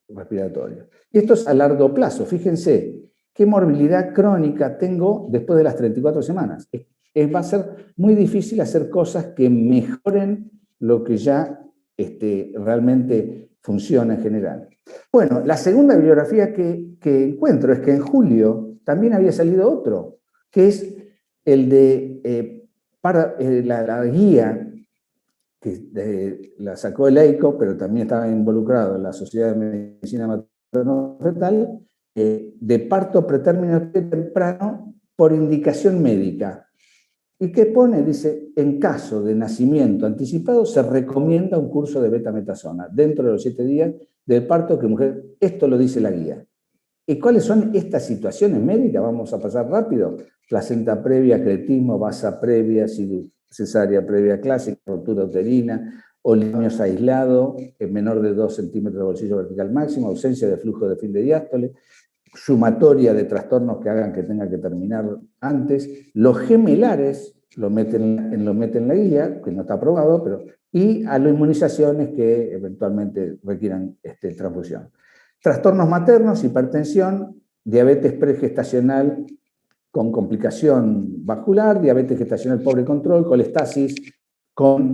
respiratorio. Y esto es a largo plazo. Fíjense, qué morbilidad crónica tengo después de las 34 semanas. Va a ser muy difícil hacer cosas que mejoren lo que ya realmente funciona en general. Bueno, la segunda bibliografía que encuentro es que en julio también había salido otro, que es el de la guía que la sacó el EICO, pero también estaba involucrado en la Sociedad de Medicina Materno-Fetal, de parto pretérmino temprano por indicación médica. ¿Y qué pone? Dice, en caso de nacimiento anticipado se recomienda un curso de betametasona dentro de los 7 días del parto que mujer, esto lo dice la guía. ¿Y cuáles son estas situaciones médicas? Vamos a pasar rápido. Placenta previa, cretismo, basa previa, cesárea previa clásica, rotura uterina, olimios aislado, menor de 2 centímetros de bolsillo vertical máximo, ausencia de flujo de fin de diástole, sumatoria de trastornos que hagan que tenga que terminar antes. Los gemelares lo meten en la guía, que no está aprobado, y a las inmunizaciones que eventualmente requieran transfusión. Trastornos maternos, hipertensión, diabetes pregestacional con complicación vascular, diabetes gestacional pobre control, colestasis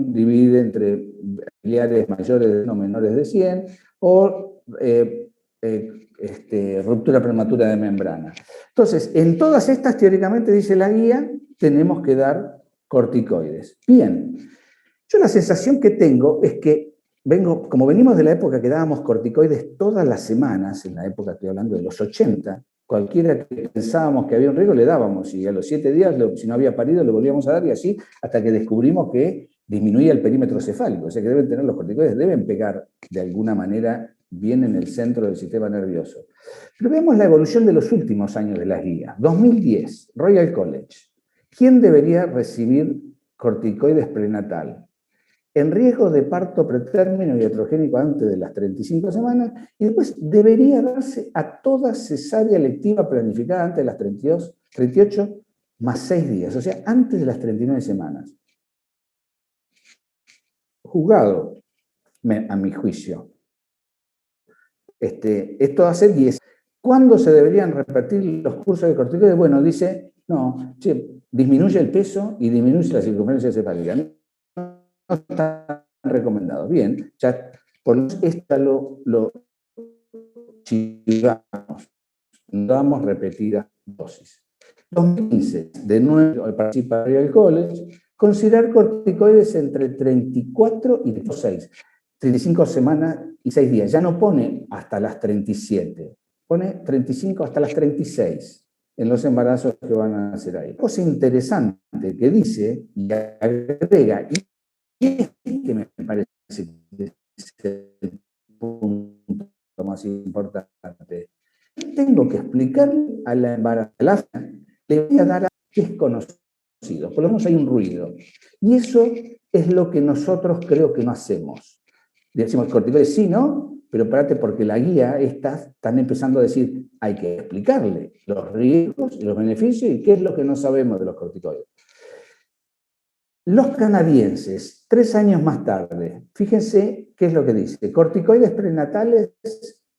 divide entre familiares mayores o menores de 100, o ruptura prematura de membrana. Entonces, en todas estas, teóricamente, dice la guía, tenemos que dar corticoides. Bien, yo la sensación que tengo es que como venimos de la época que dábamos corticoides todas las semanas, en la época, estoy hablando de los 80, cualquiera que pensábamos que había un riesgo le dábamos, y a los 7 días, si no había parido, le volvíamos a dar, y así hasta que descubrimos que disminuía el perímetro cefálico. O sea que deben tener los corticoides, deben pegar de alguna manera bien en el centro del sistema nervioso. Pero veamos la evolución de los últimos años de las guías. 2010, Royal College. ¿Quién debería recibir corticoides prenatal? En riesgo de parto pretérmino y iatrogénico antes de las 35 semanas, y después debería darse a toda cesárea electiva planificada antes de las 38 más 6 días, o sea, antes de las 39 semanas. Juzgado, a mi juicio. Esto hace 10. ¿Cuándo se deberían repetir los cursos de corticoides? Bueno, dice, no, disminuye el peso y disminuye la circunferencia cefálica. No están recomendados. Bien, ya por esta lo chivamos, damos repetidas dosis. 2015, de nuevo, participa Royal College, considerar corticoides entre 34 y 36, 35 semanas y 6 días. Ya no pone hasta las 37, pone 35 hasta las 36 en los embarazos que van a hacer ahí. Cosa interesante que dice y agrega, y este me parece que es el punto más importante. Tengo que explicarle a la embarazada, le voy a dar a que es conocido, por lo menos hay un ruido. Y eso es lo que nosotros creo que no hacemos. Decimos corticoides, sí, ¿no? Pero espérate, porque la guía están empezando a decir, hay que explicarle los riesgos y los beneficios y qué es lo que no sabemos de los corticoides. Los canadienses, 3 años más tarde, fíjense qué es lo que dice. Corticoides prenatales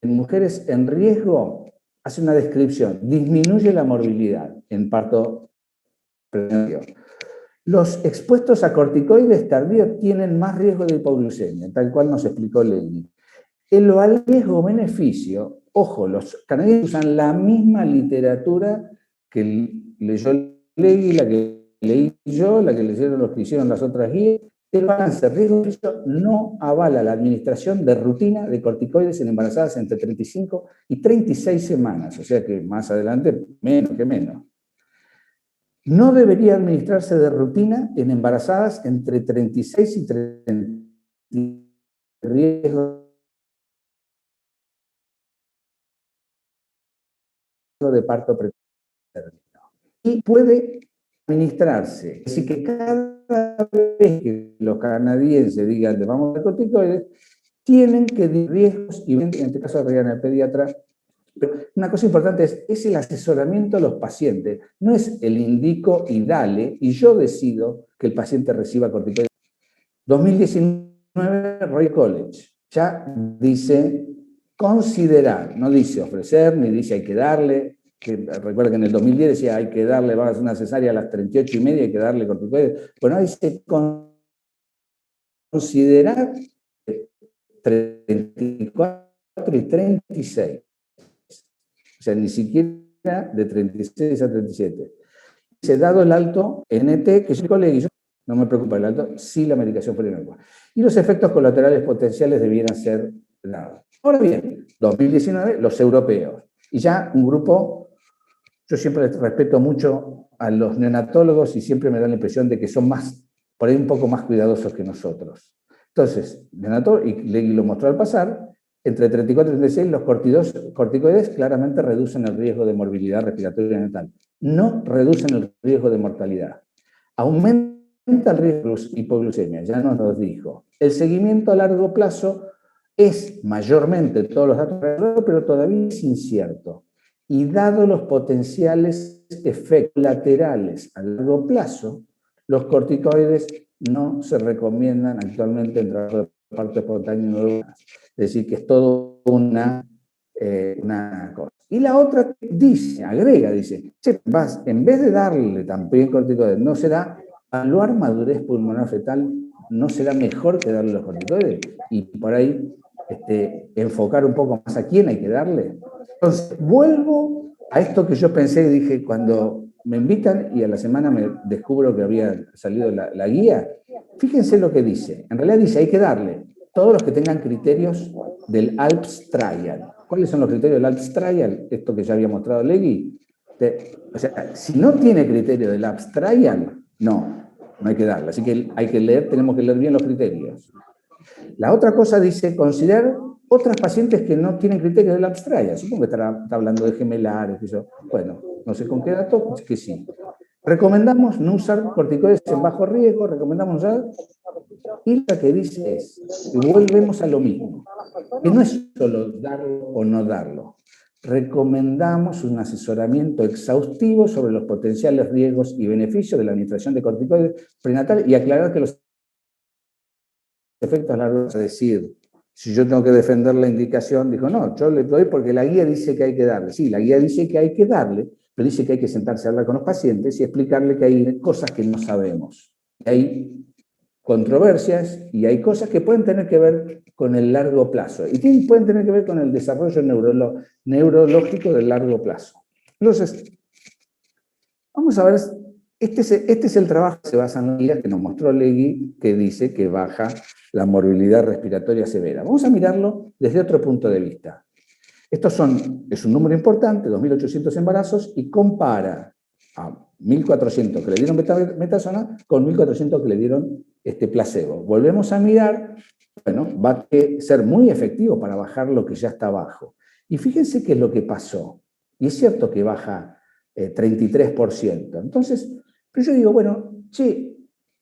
en mujeres en riesgo, hace una descripción, disminuye la morbilidad en parto prematuro. Los expuestos a corticoides tardíos tienen más riesgo de hipoglucemia, tal cual nos explicó Legui. El riesgo-beneficio, ojo, los canadienses usan la misma literatura que leyó Legui, la que leí yo, la que leyeron los que hicieron las otras guías. El balance riesgo-beneficio no avala la administración de rutina de corticoides en embarazadas entre 35 y 36 semanas, o sea que más adelante menos que menos. No debería administrarse de rutina en embarazadas entre 36 y 30 riesgo de parto preterminado. Y puede administrarse. Así que cada vez que los canadienses digan, vamos a corticoides, tienen que dar riesgos, y en este caso reían al pediatra. Pero una cosa importante es el asesoramiento a los pacientes. No es el indico y dale, y yo decido que el paciente reciba corticoides. 2019, Royal College ya dice considerar, no dice ofrecer, ni dice hay que darle. Que, recuerda que en el 2010 decía hay que darle, va a hacer una cesárea a las 38:30, hay que darle corticoides. Bueno, dice considerar 34 y 36. O sea, ni siquiera de 36 a 37. Se ha dado el alto NT, que yo colegio, no me preocupa el alto, si la medicación fuera inocua. Y los efectos colaterales potenciales debieran ser dados. Ahora bien, 2019, los europeos. Y ya un grupo, yo siempre respeto mucho a los neonatólogos y siempre me da la impresión de que son más, por ahí un poco más cuidadosos que nosotros. Entonces, neonatólogo, y Legui lo mostró al pasar, entre 34 y 36 los corticoides claramente reducen el riesgo de morbilidad respiratoria neonatal. No reducen el riesgo de mortalidad. Aumenta el riesgo de hipoglucemia, ya nos lo dijo. El seguimiento a largo plazo es mayormente todos los datos, pero todavía es incierto. Y dado los potenciales efectos laterales a largo plazo, los corticoides no se recomiendan actualmente en trabajo de parto espontáneo. Es decir, que es todo una cosa. Y la otra dice, agrega, dice, en vez de darle también corticoides, ¿no será evaluar madurez pulmonar fetal? ¿No será mejor que darle los corticoides? Y por ahí enfocar un poco más a quién hay que darle. Entonces, vuelvo a esto que yo pensé y dije cuando me invitan y a la semana me descubro que había salido la guía. Fíjense lo que dice. En realidad dice, hay que darle todos los que tengan criterios del ALPS Trial. ¿Cuáles son los criterios del ALPS Trial? Esto que ya había mostrado Legui. O sea, si no tiene criterio del ALPS Trial, no hay que darle. Así que hay que leer, tenemos que leer bien los criterios. La otra cosa dice, considerar otras pacientes que no tienen criterios del ALPS Trial. Supongo que está hablando de gemelares, eso. Bueno, no sé con qué dato, es que sí. Recomendamos no usar corticoides en bajo riesgo, recomendamos usar, y la que dice es, y volvemos a lo mismo, que no es solo darlo o no darlo. Recomendamos un asesoramiento exhaustivo sobre los potenciales riesgos y beneficios de la administración de corticoides prenatal y aclarar que los efectos largos, es decir, si yo tengo que defender la indicación, dijo, no, yo le doy porque la guía dice que hay que darle. Sí, la guía dice que hay que darle, pero dice que hay que sentarse a hablar con los pacientes y explicarle que hay cosas que no sabemos. Hay controversias y hay cosas que pueden tener que ver con el largo plazo y pueden tener que ver con el desarrollo neurológico del largo plazo. Entonces, vamos a ver, este es el trabajo que se basa en la guía que nos mostró Legui, que dice que baja la morbilidad respiratoria severa. Vamos a mirarlo desde otro punto de vista. Es un número importante, 2.800 embarazos, y compara a 1.400 que le dieron metasona con 1.400 que le dieron placebo. Volvemos a mirar, bueno, va a ser muy efectivo para bajar lo que ya está bajo. Y fíjense qué es lo que pasó. Y es cierto que baja 33%. Entonces, pero yo digo, bueno, che,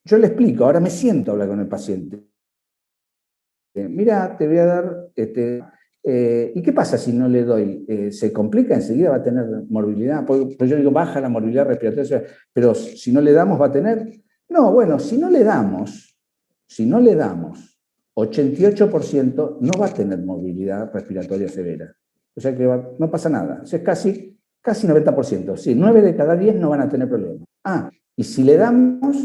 yo le explico, ahora me siento a hablar con el paciente. Mira, te voy a dar, ¿y qué pasa si no le doy? ¿Se complica? Enseguida va a tener morbilidad. Pues yo digo, baja la morbilidad respiratoria, pero si no le damos va a tener. No, bueno, si no le damos 88% no va a tener movilidad respiratoria severa. O sea que no pasa nada. O sea, es casi 90%. Sí, 9 de cada 10 no van a tener problemas. Y si le damos,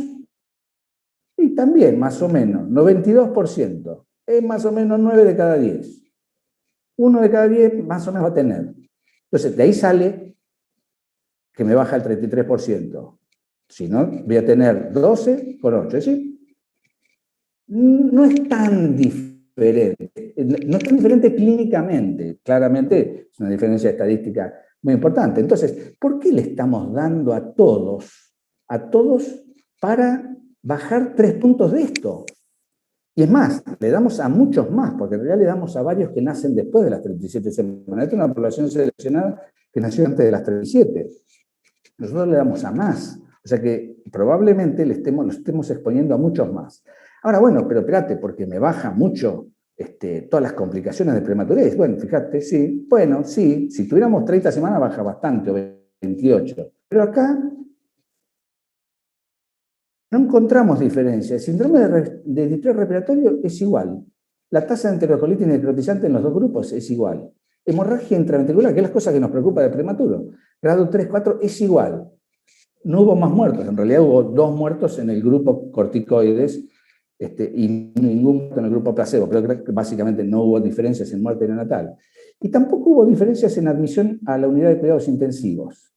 y también más o menos, 92%. Es más o menos 9 de cada 10. 1 de cada 10 más o menos va a tener. Entonces, de ahí sale que me baja el 33%. Si no, voy a tener 12 con 8. Es decir, no es tan diferente. No es tan diferente clínicamente. Claramente es una diferencia estadística muy importante. Entonces, ¿por qué le estamos dando a todos para bajar 3 puntos de esto? Y es más, le damos a muchos más, porque en realidad le damos a varios que nacen después de las 37 semanas. Esta es una población seleccionada que nació antes de las 37. Nosotros le damos a más. O sea que probablemente los estemos exponiendo a muchos más. Ahora, bueno, pero espérate, porque me baja mucho todas las complicaciones de prematurez. Bueno, fíjate, sí. Bueno, sí, si tuviéramos 30 semanas baja bastante, o 28. Pero acá no encontramos diferencia. El síndrome de distrés respiratorio es igual. La tasa de enterocolitis necrotizante en los dos grupos es igual. Hemorragia intraventricular, que es la cosa que nos preocupa del prematuro, grado 3, 4, es igual. No hubo más muertos. En realidad hubo 2 muertos en el grupo corticoides y ningún muerto en el grupo placebo. Pero creo que básicamente no hubo diferencias en muerte neonatal. Y tampoco hubo diferencias en admisión a la unidad de cuidados intensivos.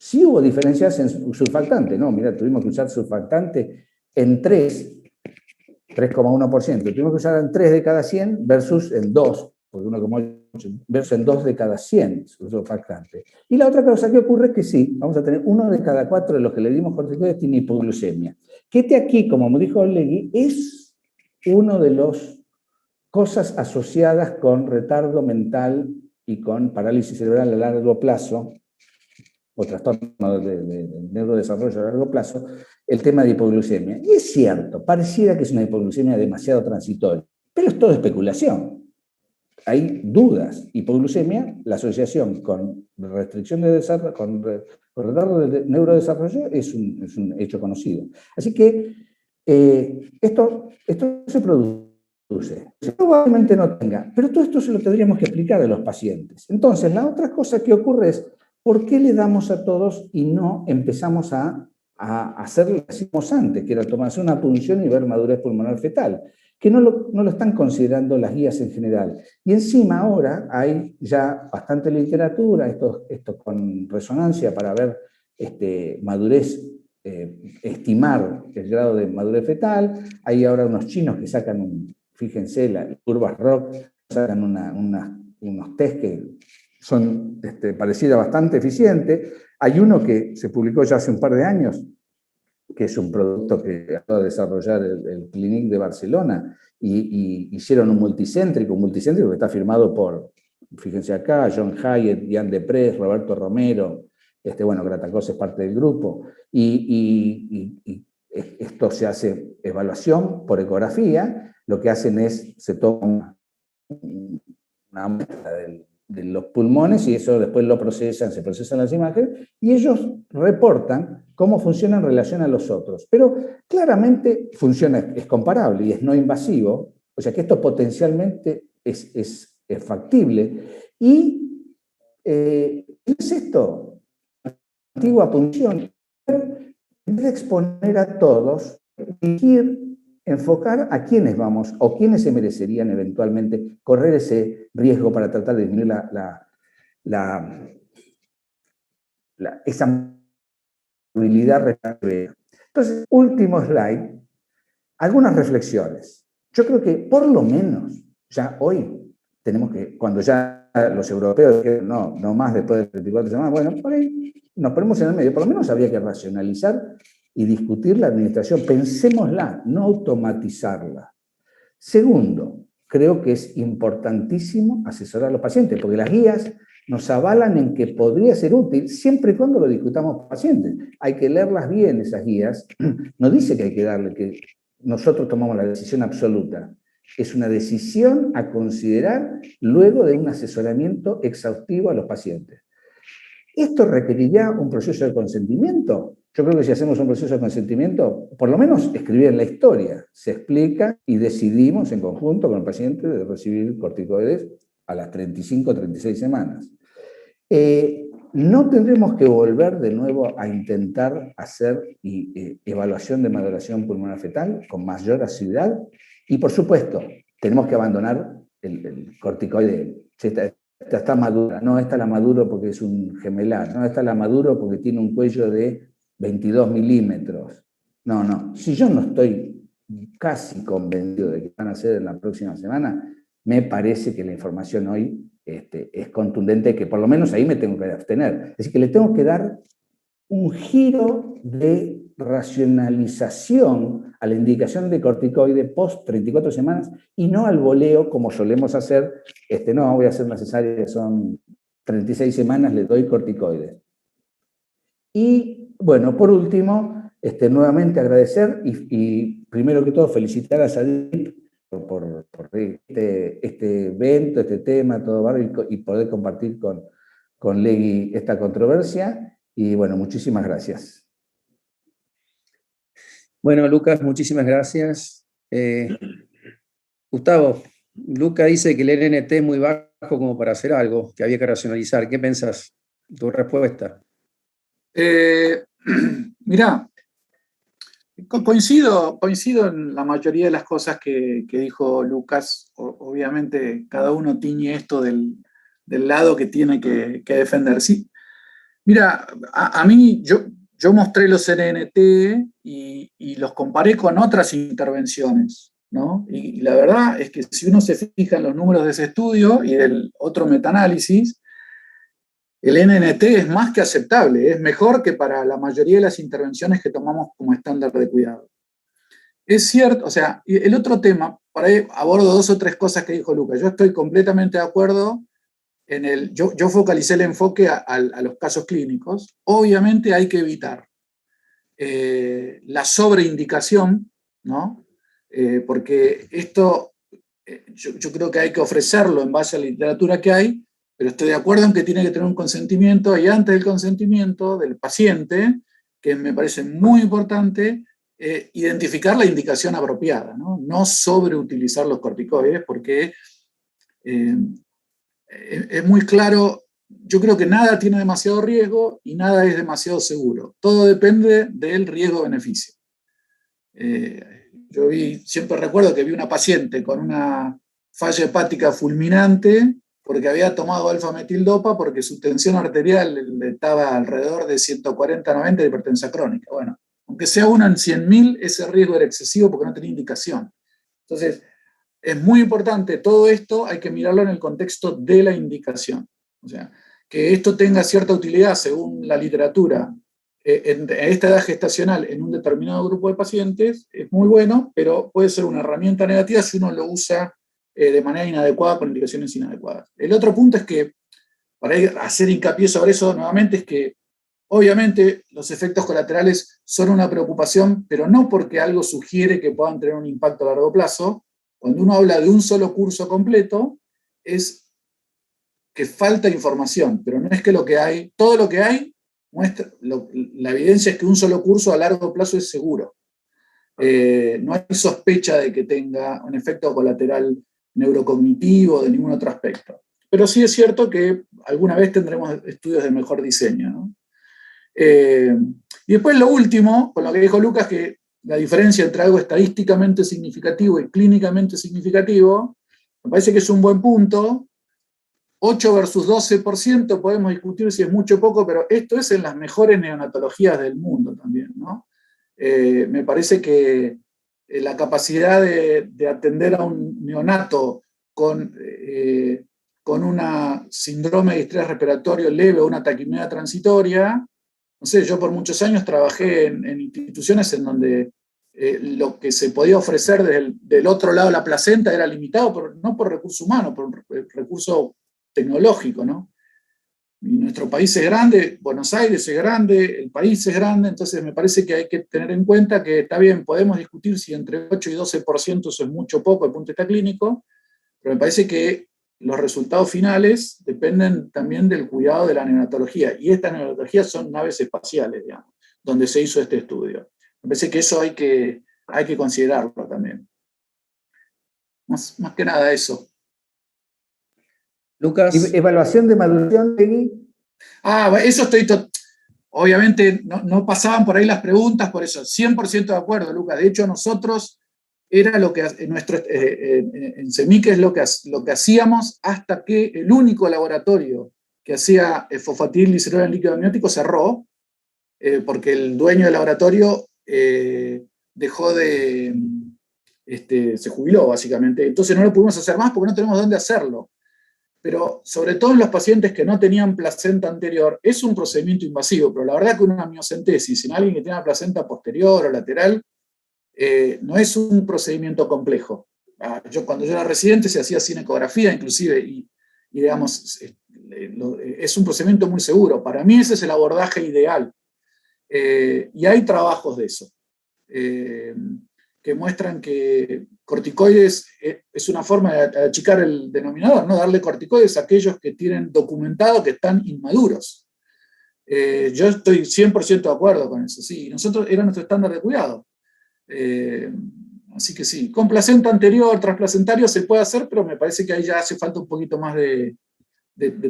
Sí hubo diferencias en surfactante, ¿no? Mira, tuvimos que usar surfactante en 3,1%. Tuvimos que usar en 3 de cada 100 versus en 2, porque 1,8 versus en 2 de cada 100 surfactante. Y la otra cosa que ocurre es que sí, vamos a tener 1 de cada 4 de los que le dimos corticoides tiene hipoglucemia. Que aquí, como me dijo Olegui, es uno de las cosas asociadas con retardo mental y con parálisis cerebral a largo plazo, o trastorno de neurodesarrollo a largo plazo, el tema de hipoglucemia. Y es cierto, pareciera que es una hipoglucemia demasiado transitoria, pero es todo especulación. Hay dudas. Hipoglucemia, la asociación con restricción de desarrollo, con retardo de neurodesarrollo es un hecho conocido. Así que esto se produce. Probablemente no tenga, pero todo esto se lo tendríamos que explicar a los pacientes. Entonces, la otra cosa que ocurre es, ¿por qué le damos a todos y no empezamos a hacer lo que hacíamos antes, que era tomarse una punción y ver madurez pulmonar fetal? Que no lo están considerando las guías en general. Y encima ahora hay ya bastante literatura, esto con resonancia para ver madurez, estimar el grado de madurez fetal. Hay ahora unos chinos que sacan, fíjense, las curvas ROC, sacan unos test que son parecidas bastante eficientes. Hay uno que se publicó ya hace un par de años, que es un producto que acaba de desarrollar el Clinic de Barcelona, y hicieron un multicéntrico que está firmado por, fíjense acá, John Hyatt, Ian Deprez, Roberto Romero, bueno, Gratacos es parte del grupo, y esto se hace evaluación por ecografía. Lo que hacen es, se toma una muestra de los pulmones y eso después se procesan las imágenes y ellos reportan cómo funciona en relación a los otros. Pero claramente funciona, es comparable y es no invasivo, o sea que esto potencialmente es factible. Y es esto, antigua punción, en vez de exponer a todos, elegir, enfocar a quiénes vamos o quiénes se merecerían eventualmente correr ese riesgo para tratar de disminuir esa movilidad respiratoria. Entonces, último slide, algunas reflexiones. Yo creo que por lo menos ya hoy tenemos que, cuando ya los europeos dijeron, no más después de 34 semanas. Bueno, por ahí nos ponemos en el medio. Por lo menos habría que racionalizar y discutir la administración. Pensémosla, no automatizarla. Segundo, creo que es importantísimo asesorar a los pacientes, porque las guías nos avalan en que podría ser útil siempre y cuando lo discutamos con pacientes. Hay que leerlas bien, esas guías. No dice que hay que darle, que nosotros tomamos la decisión absoluta. Es una decisión a considerar luego de un asesoramiento exhaustivo a los pacientes. ¿Esto requeriría un proceso de consentimiento? Yo creo que si hacemos un proceso de consentimiento, por lo menos escribir en la historia, se explica y decidimos en conjunto con el paciente de recibir corticoides a las 35 o 36 semanas. No tendremos que volver de nuevo a intentar hacer evaluación de maduración pulmonar fetal con mayor asiduidad y, por supuesto, tenemos que abandonar el corticoide. Esta está madura, no, esta la maduro porque es un gemelar, no, esta la maduro porque tiene un cuello de 22 milímetros. No, si yo no estoy casi convencido de que van a ser en la próxima semana, me parece que la información hoy es contundente, que por lo menos ahí me tengo que abstener. Es decir, que le tengo que dar un giro de racionalización a la indicación de corticoide post 34 semanas y no al voleo como solemos hacer, no, voy a hacer una cesárea, son 36 semanas, le doy corticoide. Y bueno, por último, nuevamente agradecer y primero que todo felicitar a Sadip por este evento, este tema, todo barrio, y poder compartir con Legui esta controversia. Y bueno, muchísimas gracias. Bueno, Lucas, muchísimas gracias. Gustavo, Lucas dice que el NNT es muy bajo como para hacer algo, que había que racionalizar. ¿Qué pensás? Tu respuesta. Mirá, coincido en la mayoría de las cosas que dijo Lucas. Obviamente cada uno tiñe esto del lado que tiene que defender. Sí. Mira, a mí yo mostré los NNT y los comparé con otras intervenciones, ¿no? Y la verdad es que si uno se fija en los números de ese estudio y del otro metaanálisis, el NNT es más que aceptable, es mejor que para la mayoría de las intervenciones que tomamos como estándar de cuidado. Es cierto, o sea, el otro tema, por ahí abordo 2 o 3 cosas que dijo Lucas. Yo estoy completamente de acuerdo en yo focalicé el enfoque a los casos clínicos. Obviamente hay que evitar la sobreindicación, ¿no? Porque esto yo creo que hay que ofrecerlo en base a la literatura que hay, pero estoy de acuerdo en que tiene que tener un consentimiento, y antes del consentimiento del paciente, que me parece muy importante, identificar la indicación apropiada, no sobreutilizar los corticoides, porque es muy claro. Yo creo que nada tiene demasiado riesgo y nada es demasiado seguro. Todo depende del riesgo-beneficio. Yo siempre recuerdo que vi una paciente con una falla hepática fulminante porque había tomado alfa-metildopa porque su tensión arterial estaba alrededor de 140-90 de hipertensión crónica. Bueno, aunque sea uno en 100.000, ese riesgo era excesivo porque no tenía indicación. Entonces, es muy importante todo esto, hay que mirarlo en el contexto de la indicación. O sea, que esto tenga cierta utilidad según la literatura en esta edad gestacional en un determinado grupo de pacientes es muy bueno, pero puede ser una herramienta negativa si uno lo usa de manera inadecuada con indicaciones inadecuadas. El otro punto es que, para hacer hincapié sobre eso nuevamente, es que obviamente los efectos colaterales son una preocupación, pero no porque algo sugiere que puedan tener un impacto a largo plazo. Cuando uno habla de un solo curso completo, es que falta información, pero no es que todo lo que hay muestra, la evidencia es que un solo curso a largo plazo es seguro. No hay sospecha de que tenga un efecto colateral neurocognitivo de ningún otro aspecto. Pero sí es cierto que alguna vez tendremos estudios de mejor diseño, ¿no? Y después lo último, con lo que dijo Lucas, que la diferencia entre algo estadísticamente significativo y clínicamente significativo, me parece que es un buen punto. 8 versus 12%, podemos discutir si es mucho o poco, pero esto es en las mejores neonatologías del mundo también, ¿no? Me parece que la capacidad de atender a un neonato con con una síndrome de estrés respiratorio leve o una taquipnea transitoria. No sé, yo por muchos años trabajé en instituciones en donde lo que se podía ofrecer del otro lado de la placenta era limitado, no por recurso humano, por recurso tecnológico, ¿no? Y nuestro país es grande, Buenos Aires es grande, el país es grande, entonces me parece que hay que tener en cuenta que está bien, podemos discutir si entre 8 y 12% eso es mucho o poco desde el punto de vista clínico, pero me parece que los resultados finales dependen también del cuidado de la neonatología, y estas neonatologías son naves espaciales, digamos, donde se hizo este estudio. Me parece que eso hay que considerarlo también. Más que nada eso. Lucas. Evaluación de maduración, Legui. Eso obviamente no pasaban por ahí las preguntas, por eso, 100% de acuerdo, Lucas. De hecho, nosotros era lo que en CEMIC es lo que hacíamos hasta que el único laboratorio que hacía fosfatidilglicerol en líquido amniótico cerró, porque el dueño del laboratorio dejó de... se jubiló, básicamente. Entonces no lo pudimos hacer más porque no tenemos dónde hacerlo. Pero sobre todo en los pacientes que no tenían placenta anterior, es un procedimiento invasivo, pero la verdad que una amniocentesis en alguien que tiene una placenta posterior o lateral no es un procedimiento complejo. Cuando yo era residente se hacía sin ecografía inclusive, y digamos, es un procedimiento muy seguro. Para mí ese es el abordaje ideal. Y hay trabajos de eso, que muestran que corticoides es una forma de achicar el denominador, ¿no? Darle corticoides a aquellos que tienen documentado que están inmaduros. Yo estoy 100% de acuerdo con eso, sí. Nosotros era nuestro estándar de cuidado. Así que sí, con placenta anterior, transplacentario se puede hacer, pero me parece que ahí ya hace falta un poquito más de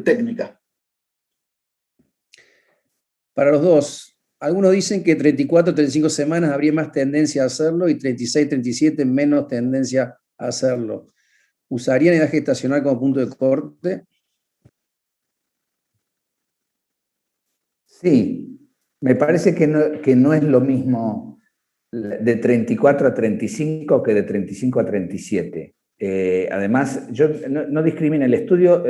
técnica. Para los dos, algunos dicen que 34, 35 semanas habría más tendencia a hacerlo y 36, 37 menos tendencia a hacerlo. ¿Usarían edad gestacional como punto de corte? Sí, me parece que no es lo mismo de 34 a 35 que de 35 a 37. Además, yo no discrimina el estudio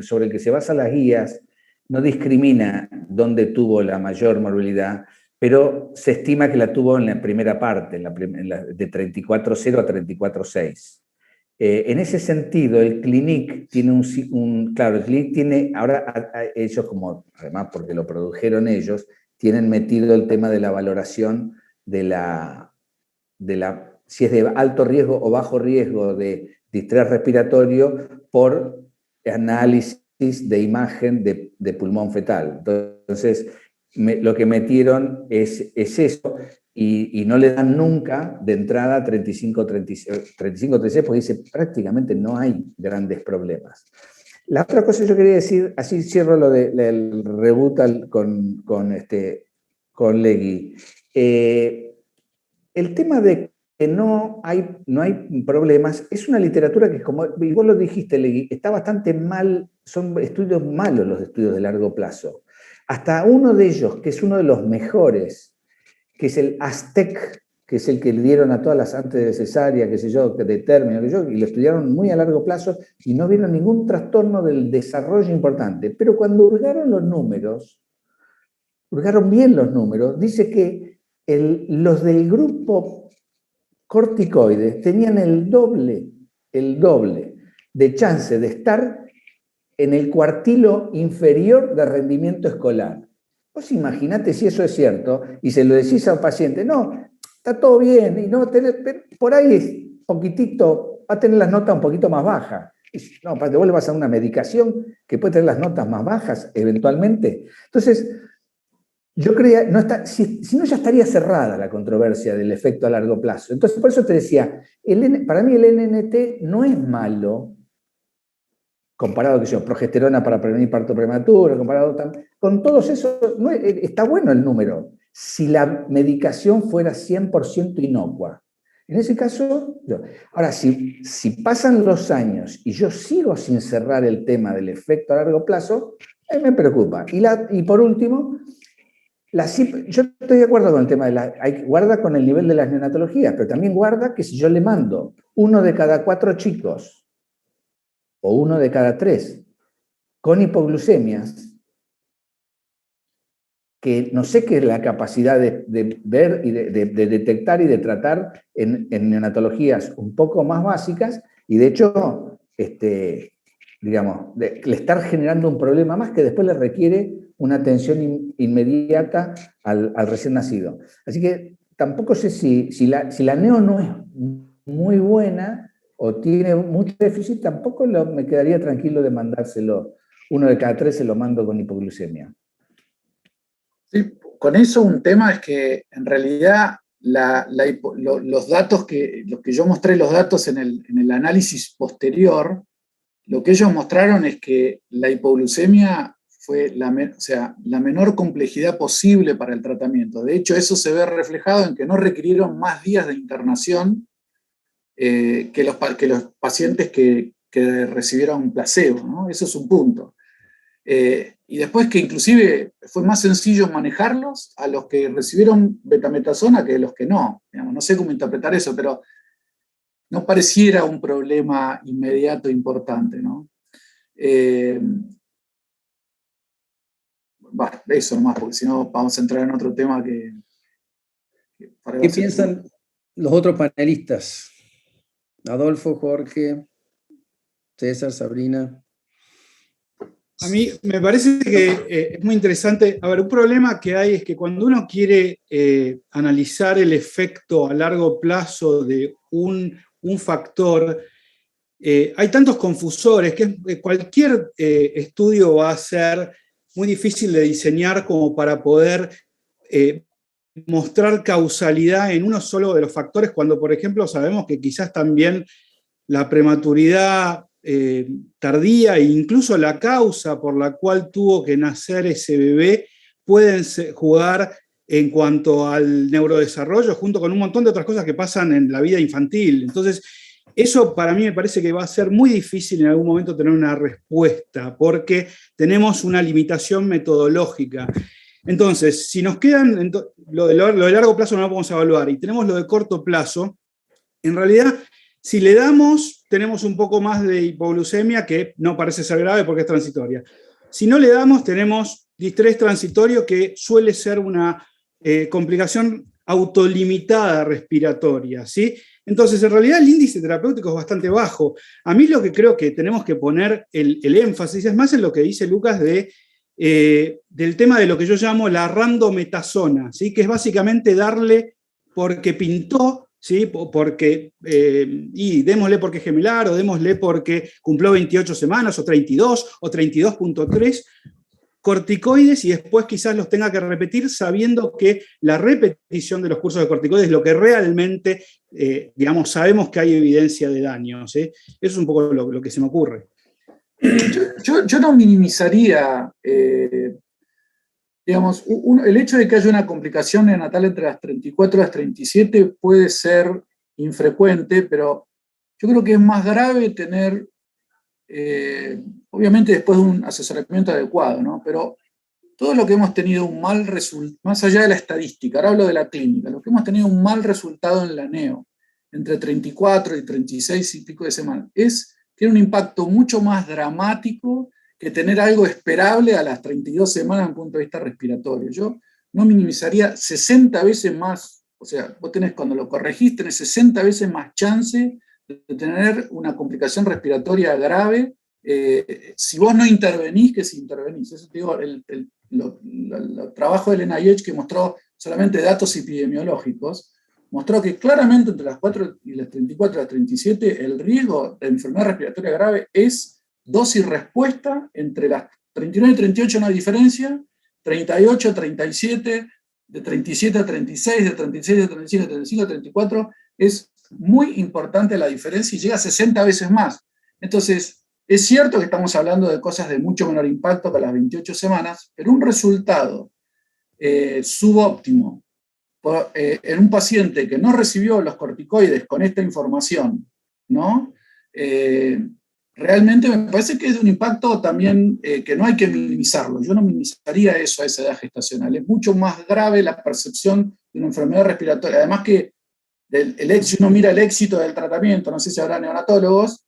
sobre el que se basan las guías, no discrimina dónde tuvo la mayor morbilidad, pero se estima que la tuvo en la primera parte, de 34.0 a 34.6. En ese sentido, el Clinic tiene claro, el Clinic tiene, ahora ellos como, además porque lo produjeron ellos, tienen metido el tema de la valoración si es de alto riesgo o bajo riesgo de distrés respiratorio por análisis de imagen de pulmón fetal. Entonces, lo que metieron es eso, y no le dan nunca de entrada 35-36, porque dice prácticamente no hay grandes problemas. La otra cosa que yo quería decir, así cierro lo del reboot con Legui. El tema de que no hay problemas es una literatura que, como y vos lo dijiste, Legui, está bastante mal, son estudios malos los estudios de largo plazo. Hasta uno de ellos, que es uno de los mejores, que es el ASTEC, que es el que le dieron a todas las antes de cesárea, qué sé yo, de término, y lo estudiaron muy a largo plazo y no vieron ningún trastorno del desarrollo importante. Pero cuando hurgaron bien los números, dice que los del grupo corticoides tenían el doble de chance de estar en el cuartilo inferior de rendimiento escolar. Vos imaginate si eso es cierto y se lo decís a un paciente, no, está todo bien, y no por ahí es poquitito, va a tener las notas un poquito más bajas. No, para que vos le vas a dar una medicación que puede tener las notas más bajas eventualmente. Entonces, yo creía, si no ya estaría cerrada la controversia del efecto a largo plazo. Entonces, por eso te decía, para mí el NNT no es malo, comparado con progesterona para prevenir parto prematuro, comparado con todos esos, está bueno el número, si la medicación fuera 100% inocua. En ese caso, ahora, si pasan los años y yo sigo sin cerrar el tema del efecto a largo plazo, me preocupa. Y por último, yo estoy de acuerdo con el tema guarda con el nivel de las neonatologías, pero también guarda que si yo le mando 1 de cada 4 chicos o 1 de cada 3 con hipoglucemias, que no sé qué es la capacidad de ver y de detectar y de tratar en neonatologías un poco más básicas, y de hecho, digamos, le estar generando un problema más que después le requiere una atención inmediata al recién nacido. Así que tampoco sé si la neo no es muy buena o tiene mucho déficit, tampoco me quedaría tranquilo de mandárselo. 1 de cada 3 se lo mando con hipoglucemia. Sí, con eso un tema es que en realidad los datos los que yo mostré, los datos en el análisis posterior, lo que ellos mostraron es que la hipoglucemia fue la menor complejidad posible para el tratamiento. De hecho, eso se ve reflejado en que no requirieron más días de internación que los pacientes que recibieron placebo, ¿no? Eso es un punto. Y después que inclusive fue más sencillo manejarlos a los que recibieron betametasona que a los que no. Digamos, no sé cómo interpretar eso, pero no pareciera un problema inmediato importante, ¿no? Eso nomás, porque si no vamos a entrar en otro tema que ¿Qué piensan los otros panelistas? Adolfo, Jorge, César, Sabrina. A mí me parece que es muy interesante. A ver, un problema que hay es que cuando uno quiere analizar el efecto a largo plazo de un factor, hay tantos confusores que cualquier estudio va a ser muy difícil de diseñar como para poder mostrar causalidad en uno solo de los factores, cuando, por ejemplo, sabemos que quizás también la prematuridad tardía e incluso la causa por la cual tuvo que nacer ese bebé pueden jugar en cuanto al neurodesarrollo, junto con un montón de otras cosas que pasan en la vida infantil. Entonces, eso para mí me parece que va a ser muy difícil en algún momento tener una respuesta, porque tenemos una limitación metodológica. Entonces, si nos quedan, lo de largo plazo no lo podemos evaluar, y tenemos lo de corto plazo, en realidad, si le damos, tenemos un poco más de hipoglucemia, que no parece ser grave porque es transitoria. Si no le damos, tenemos distrés transitorio, que suele ser una complicación autolimitada respiratoria, ¿sí? Entonces, en realidad el índice terapéutico es bastante bajo. A mí lo que creo que tenemos que poner el énfasis es más en lo que dice Lucas del tema de lo que yo llamo la randometasona, ¿sí? Que es básicamente darle porque pintó, ¿sí? Porque, y démosle porque es gemelar, o démosle porque cumplió 28 semanas, o 32, o 32.3 corticoides, y después quizás los tenga que repetir sabiendo que la repetición de los cursos de corticoides es lo que realmente, digamos, sabemos que hay evidencia de daño, ¿sí? Eso es un poco lo que se me ocurre. Yo no minimizaría, digamos, el hecho de que haya una complicación neonatal entre las 34 y las 37 puede ser infrecuente, pero yo creo que es más grave tener, obviamente después de un asesoramiento adecuado, ¿no? Pero todo lo que hemos tenido un mal resultado, más allá de la estadística, ahora hablo de la clínica, lo que hemos tenido un mal resultado en la neo, entre 34 y 36 y pico de semanas, tiene un impacto mucho más dramático que tener algo esperable a las 32 semanas desde el punto de vista respiratorio. Yo no minimizaría 60 veces más, o sea, vos tenés, cuando lo corregís, tenés 60 veces más chance de tener una complicación respiratoria grave si vos no intervenís que si intervenís. Eso te digo, el trabajo del NIH, que mostró solamente datos epidemiológicos, mostró que claramente entre las 4 y las 34 y las 37 el riesgo de enfermedad respiratoria grave es dosis respuesta. Entre las 39 y 38 no hay diferencia, 38 a 37, de 37 a 36, de 36 a 35, de 35 a 34, es muy importante la diferencia y llega a 60 veces más. Entonces, es cierto que estamos hablando de cosas de mucho menor impacto que las 28 semanas, pero un resultado subóptimo en un paciente que no recibió los corticoides con esta información, ¿no? Realmente me parece que es de un impacto también que no hay que minimizarlo. Yo no minimizaría eso a esa edad gestacional. Es mucho más grave la percepción de una enfermedad respiratoria. Además que si uno mira el éxito del tratamiento, no sé si habrá neonatólogos,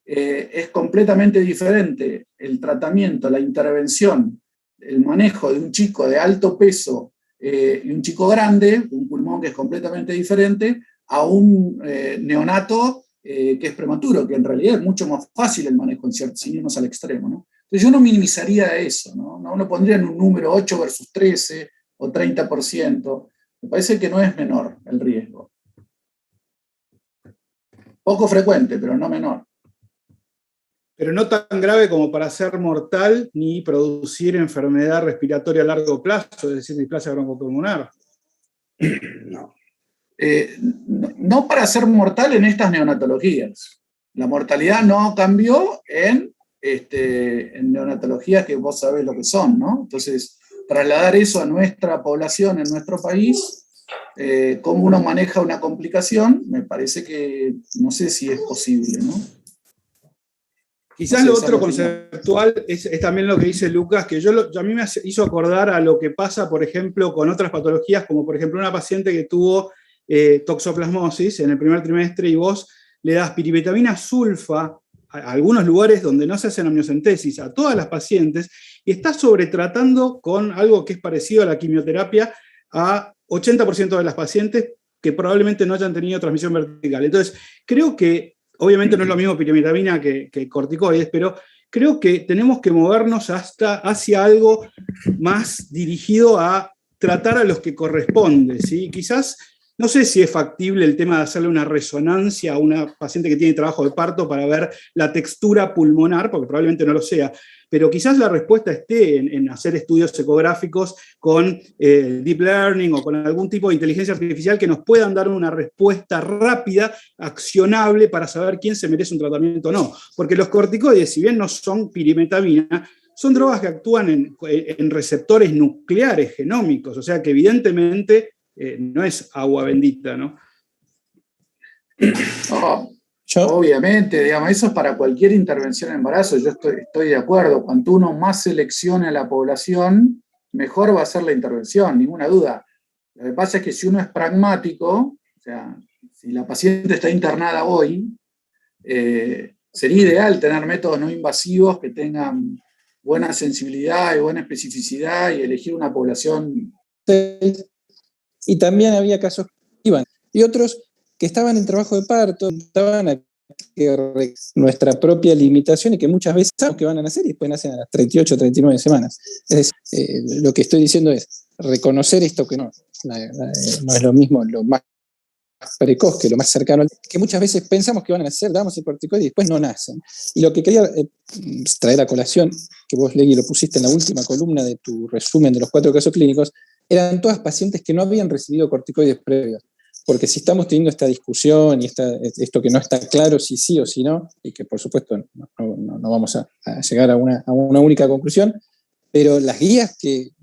es completamente diferente el tratamiento, la intervención, el manejo de un chico de alto peso y un chico grande, un pulmón que es completamente diferente, a un neonato que es prematuro, que en realidad es mucho más fácil el manejo sin irnos al extremo, ¿no? Entonces yo no minimizaría eso, ¿no? No lo pondría en un número 8 versus 13 o 30%. Me parece que no es menor el riesgo. Poco frecuente, pero no menor. Pero no tan grave como para ser mortal ni producir enfermedad respiratoria a largo plazo, es decir, displasia broncopulmonar. No. No para ser mortal en estas neonatologías. La mortalidad no cambió en neonatologías que vos sabés lo que son, ¿no? Entonces, trasladar eso a nuestra población, en nuestro país, cómo uno maneja una complicación, me parece que no sé si es posible, ¿no? Quizás lo otro conceptual es también lo que dice Lucas, que a mí me hizo acordar a lo que pasa, por ejemplo, con otras patologías, como por ejemplo una paciente que tuvo toxoplasmosis en el primer trimestre y vos le das piribetamina sulfa a algunos lugares donde no se hacen amniocentesis, a todas las pacientes, y estás sobretratando con algo que es parecido a la quimioterapia a 80% de las pacientes que probablemente no hayan tenido transmisión vertical. Entonces, creo que obviamente no es lo mismo piribetamina que corticoides, pero creo que tenemos que movernos hacia algo más dirigido a tratar a los que corresponde, ¿sí? Quizás, no sé si es factible el tema de hacerle una resonancia a una paciente que tiene trabajo de parto para ver la textura pulmonar, porque probablemente no lo sea, pero quizás la respuesta esté en hacer estudios ecográficos con deep learning o con algún tipo de inteligencia artificial que nos puedan dar una respuesta rápida, accionable, para saber quién se merece un tratamiento o no. Porque los corticoides, si bien no son pirimetamina, son drogas que actúan en receptores nucleares genómicos, o sea que evidentemente no es agua bendita, ¿no? Obviamente, digamos, eso es para cualquier intervención en embarazo, yo estoy de acuerdo. Cuanto uno más seleccione a la población, mejor va a ser la intervención, ninguna duda. Lo que pasa es que si uno es pragmático, o sea, si la paciente está internada hoy, sería ideal tener métodos no invasivos que tengan buena sensibilidad y buena especificidad y elegir una población. Y también había casos que iban, y otros que estaban en trabajo de parto, estaban a nuestra propia limitación y que muchas veces sabemos que van a nacer y después nacen a las 38 o 39 semanas. Es decir, lo que estoy diciendo es reconocer esto que no es lo mismo, lo más precoz que lo más cercano, que muchas veces pensamos que van a nacer, damos el corticoide y después no nacen. Y lo que quería traer a colación, que vos, Legui, lo pusiste en la última columna de tu resumen de los 4 casos clínicos, eran todas pacientes que no habían recibido corticoides previos. Porque si estamos teniendo esta discusión y esto que no está claro si sí o si no, y que por supuesto no vamos a llegar a una única conclusión, pero las guías,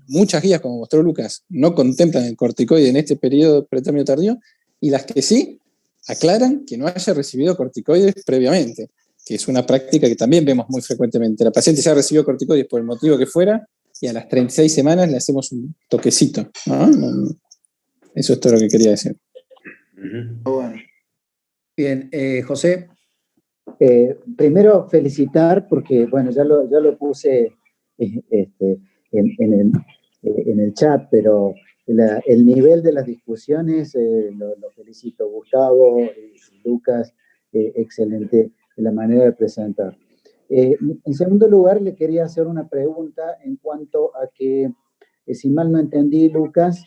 muchas guías, como mostró Lucas, no contemplan el corticoide en este periodo pretérmino tardío, y las que sí aclaran que no haya recibido corticoides previamente, que es una práctica que también vemos muy frecuentemente. La paciente ya recibió corticoides por el motivo que fuera, y a las 36 semanas le hacemos un toquecito, ¿no? Eso es todo lo que quería decir. Bueno. Bien, José. Primero felicitar, porque bueno, ya lo puse en el chat, pero el nivel de las discusiones, lo felicito. Gustavo y Lucas, excelente la manera de presentar. En segundo lugar, le quería hacer una pregunta en cuanto a que, si mal no entendí, Lucas,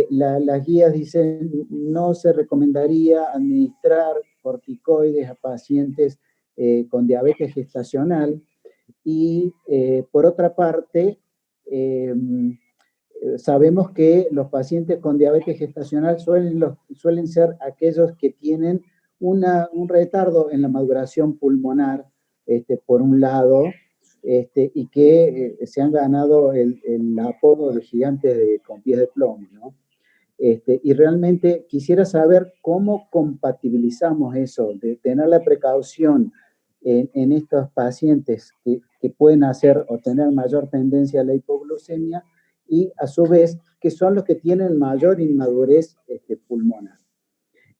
las guías dicen no se recomendaría administrar corticoides a pacientes con diabetes gestacional y por otra parte sabemos que los pacientes con diabetes gestacional suelen ser aquellos que tienen un retardo en la maduración pulmonar, por un lado, y que se han ganado el apodo de gigantes con pies de plomo, ¿no? Y realmente quisiera saber cómo compatibilizamos eso, de tener la precaución en estos pacientes que pueden hacer o tener mayor tendencia a la hipoglucemia y a su vez que son los que tienen mayor inmadurez pulmonar.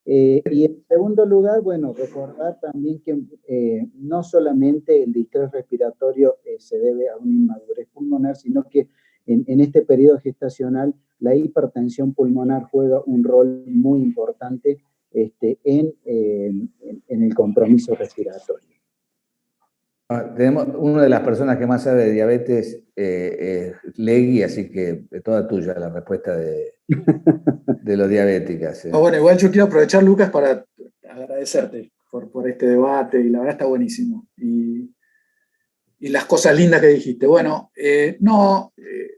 Y en segundo lugar, bueno, recordar también que no solamente el distrés respiratorio se debe a una inmadurez pulmonar, sino que en este periodo gestacional la hipertensión pulmonar juega un rol muy importante en el compromiso respiratorio. Tenemos una de las personas que más sabe de diabetes, Legui, así que es toda tuya la respuesta de los diabéticas. Bueno, igual yo quiero aprovechar, Lucas, para agradecerte por este debate, y la verdad está buenísimo. Y las cosas lindas que dijiste. Bueno,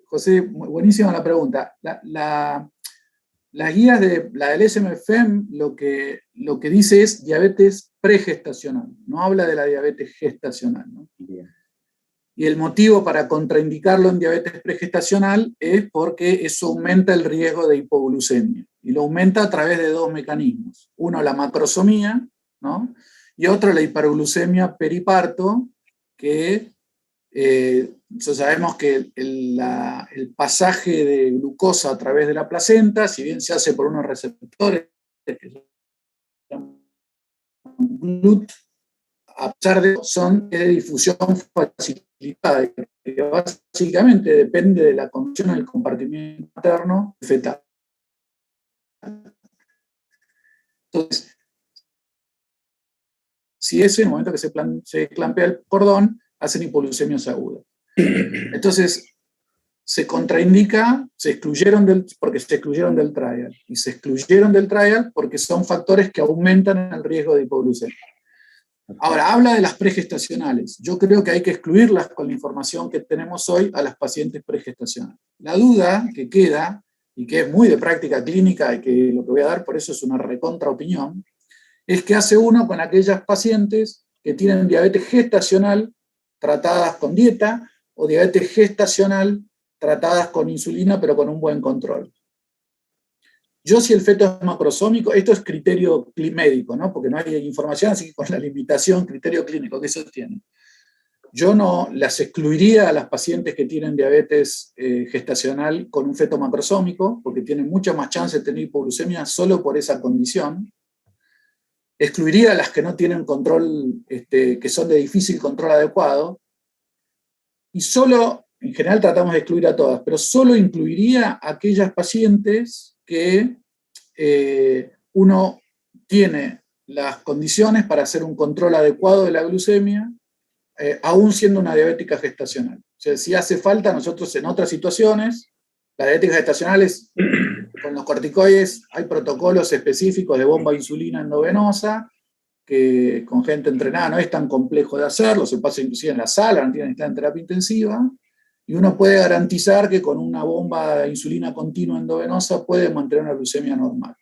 José, buenísima la pregunta. Las guías de la del SMFM lo que dice es diabetes pregestacional, no habla de la diabetes gestacional, ¿no? Bien. Y el motivo para contraindicarlo en diabetes pregestacional es porque eso aumenta el riesgo de hipoglucemia. Y lo aumenta a través de dos mecanismos. Uno, la macrosomía, ¿no? Y otro, la hiperglucemia periparto, que sabemos que el pasaje de glucosa a través de la placenta, si bien se hace por unos receptores que se llaman GLUT, a pesar de eso, son de difusión facilitada, que básicamente depende de la condición del compartimiento materno fetal. Entonces, si es en el momento que se clampea el cordón, hacen hipoglucemias agudas. Entonces, se contraindica, porque se excluyeron del trial, y se excluyeron del trial porque son factores que aumentan el riesgo de hipoglucemia. Ahora, habla de las pregestacionales. Yo creo que hay que excluirlas con la información que tenemos hoy a las pacientes pregestacionales. La duda que queda, y que es muy de práctica clínica, y que lo que voy a dar por eso es una recontraopinión, es que hace uno con aquellas pacientes que tienen diabetes gestacional tratadas con dieta, o diabetes gestacional tratadas con insulina, pero con un buen control. Yo, si el feto es macrosómico, esto es criterio médico, ¿no? Porque no hay información, así que con la limitación, criterio clínico que eso tiene. Yo no las excluiría a las pacientes que tienen diabetes gestacional con un feto macrosómico, porque tienen mucha más chance de tener hipoglucemia solo por esa condición. Excluiría a las que no tienen control, que son de difícil control adecuado, y solo, en general tratamos de excluir a todas, pero solo incluiría a aquellas pacientes que uno tiene las condiciones para hacer un control adecuado de la glucemia, aún siendo una diabética gestacional. O sea, si hace falta, nosotros en otras situaciones, la diabética gestacional es, con los corticoides, hay protocolos específicos de bomba de insulina endovenosa, que con gente entrenada no es tan complejo de hacerlo, se pasa inclusive en la sala, no tienen que estar en terapia intensiva, y uno puede garantizar que con una bomba de insulina continua endovenosa puede mantener una glucemia normal.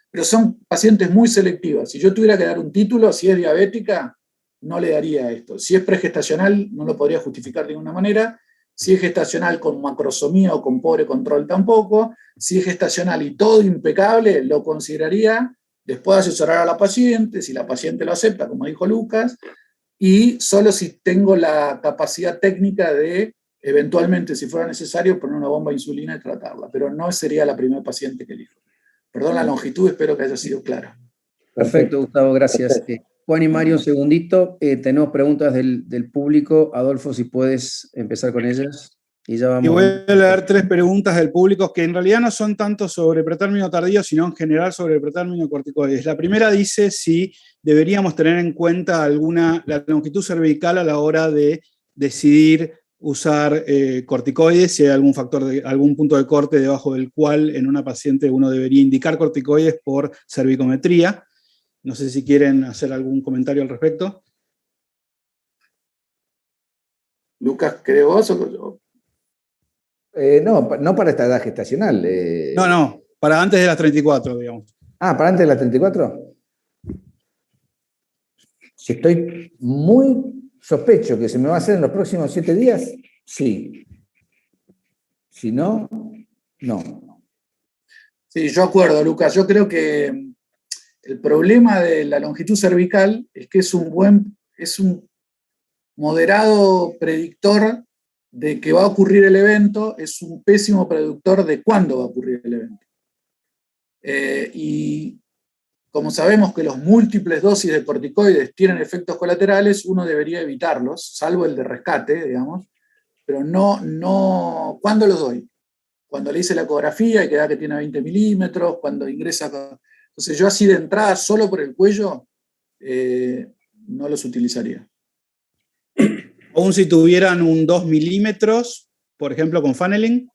Pero son pacientes muy selectivas. Si yo tuviera que dar un título, si es diabética, no le daría esto. Si es pregestacional, no lo podría justificar de ninguna manera. Si es gestacional con macrosomía o con pobre control, tampoco. Si es gestacional y todo impecable, lo consideraría. Después de asesorar a la paciente, si la paciente lo acepta, como dijo Lucas, y solo si tengo la capacidad técnica de, eventualmente, si fuera necesario, poner una bomba de insulina y tratarla. Pero no sería la primera paciente que elijo. Perdón la longitud, espero que haya sido clara. Perfecto, Gustavo, gracias. Juan y Mario, un segundito. Tenemos preguntas del público. Adolfo, si puedes empezar con ellas. Y ya vamos. Y voy a leer 3 preguntas del público que en realidad no son tanto sobre pretérmino tardío, sino en general sobre pretérmino corticoides. La primera dice si deberíamos tener en cuenta la longitud cervical a la hora de decidir usar corticoides, si hay algún factor, algún punto de corte debajo del cual en una paciente uno debería indicar corticoides por cervicometría. No sé si quieren hacer algún comentario al respecto. Lucas, ¿querés vos o yo? No para esta edad gestacional. No, para antes de las 34, digamos. Ah, ¿para antes de las 34? Si estoy muy sospecho que se me va a hacer en los próximos 7 días, sí. Si no, no. Sí, yo acuerdo, Lucas. Yo creo que el problema de la longitud cervical es que es un moderado predictor de que va a ocurrir el evento, es un pésimo predictor de cuándo va a ocurrir el evento. Y como sabemos que los múltiples dosis de corticoides tienen efectos colaterales, uno debería evitarlos, salvo el de rescate, digamos, pero no, ¿cuándo los doy? Cuando le hice la ecografía y queda que tiene 20 milímetros, cuando ingresa. Entonces yo así de entrada, solo por el cuello, no los utilizaría. Aún si tuvieran un 2 milímetros, por ejemplo, con funneling.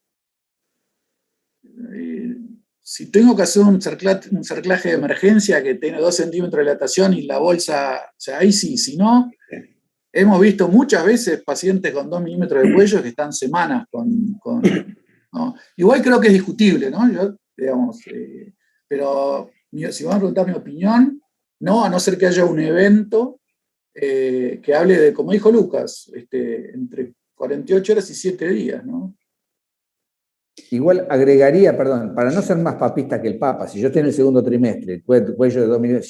Si tengo que hacer un cerclaje de emergencia que tiene 2 centímetros de dilatación y la bolsa, o sea, ahí sí, si no, hemos visto muchas veces pacientes con 2 milímetros de cuello que están semanas ¿no? Igual creo que es discutible, ¿no? Yo, digamos, pero si van a preguntar mi opinión, no, a no ser que haya un evento que hable de, como dijo Lucas, entre 48 horas y 7 días, ¿no? Igual agregaría, perdón, para no ser más papista que el Papa, si yo estoy en el segundo trimestre, cuello de 2 milímetros,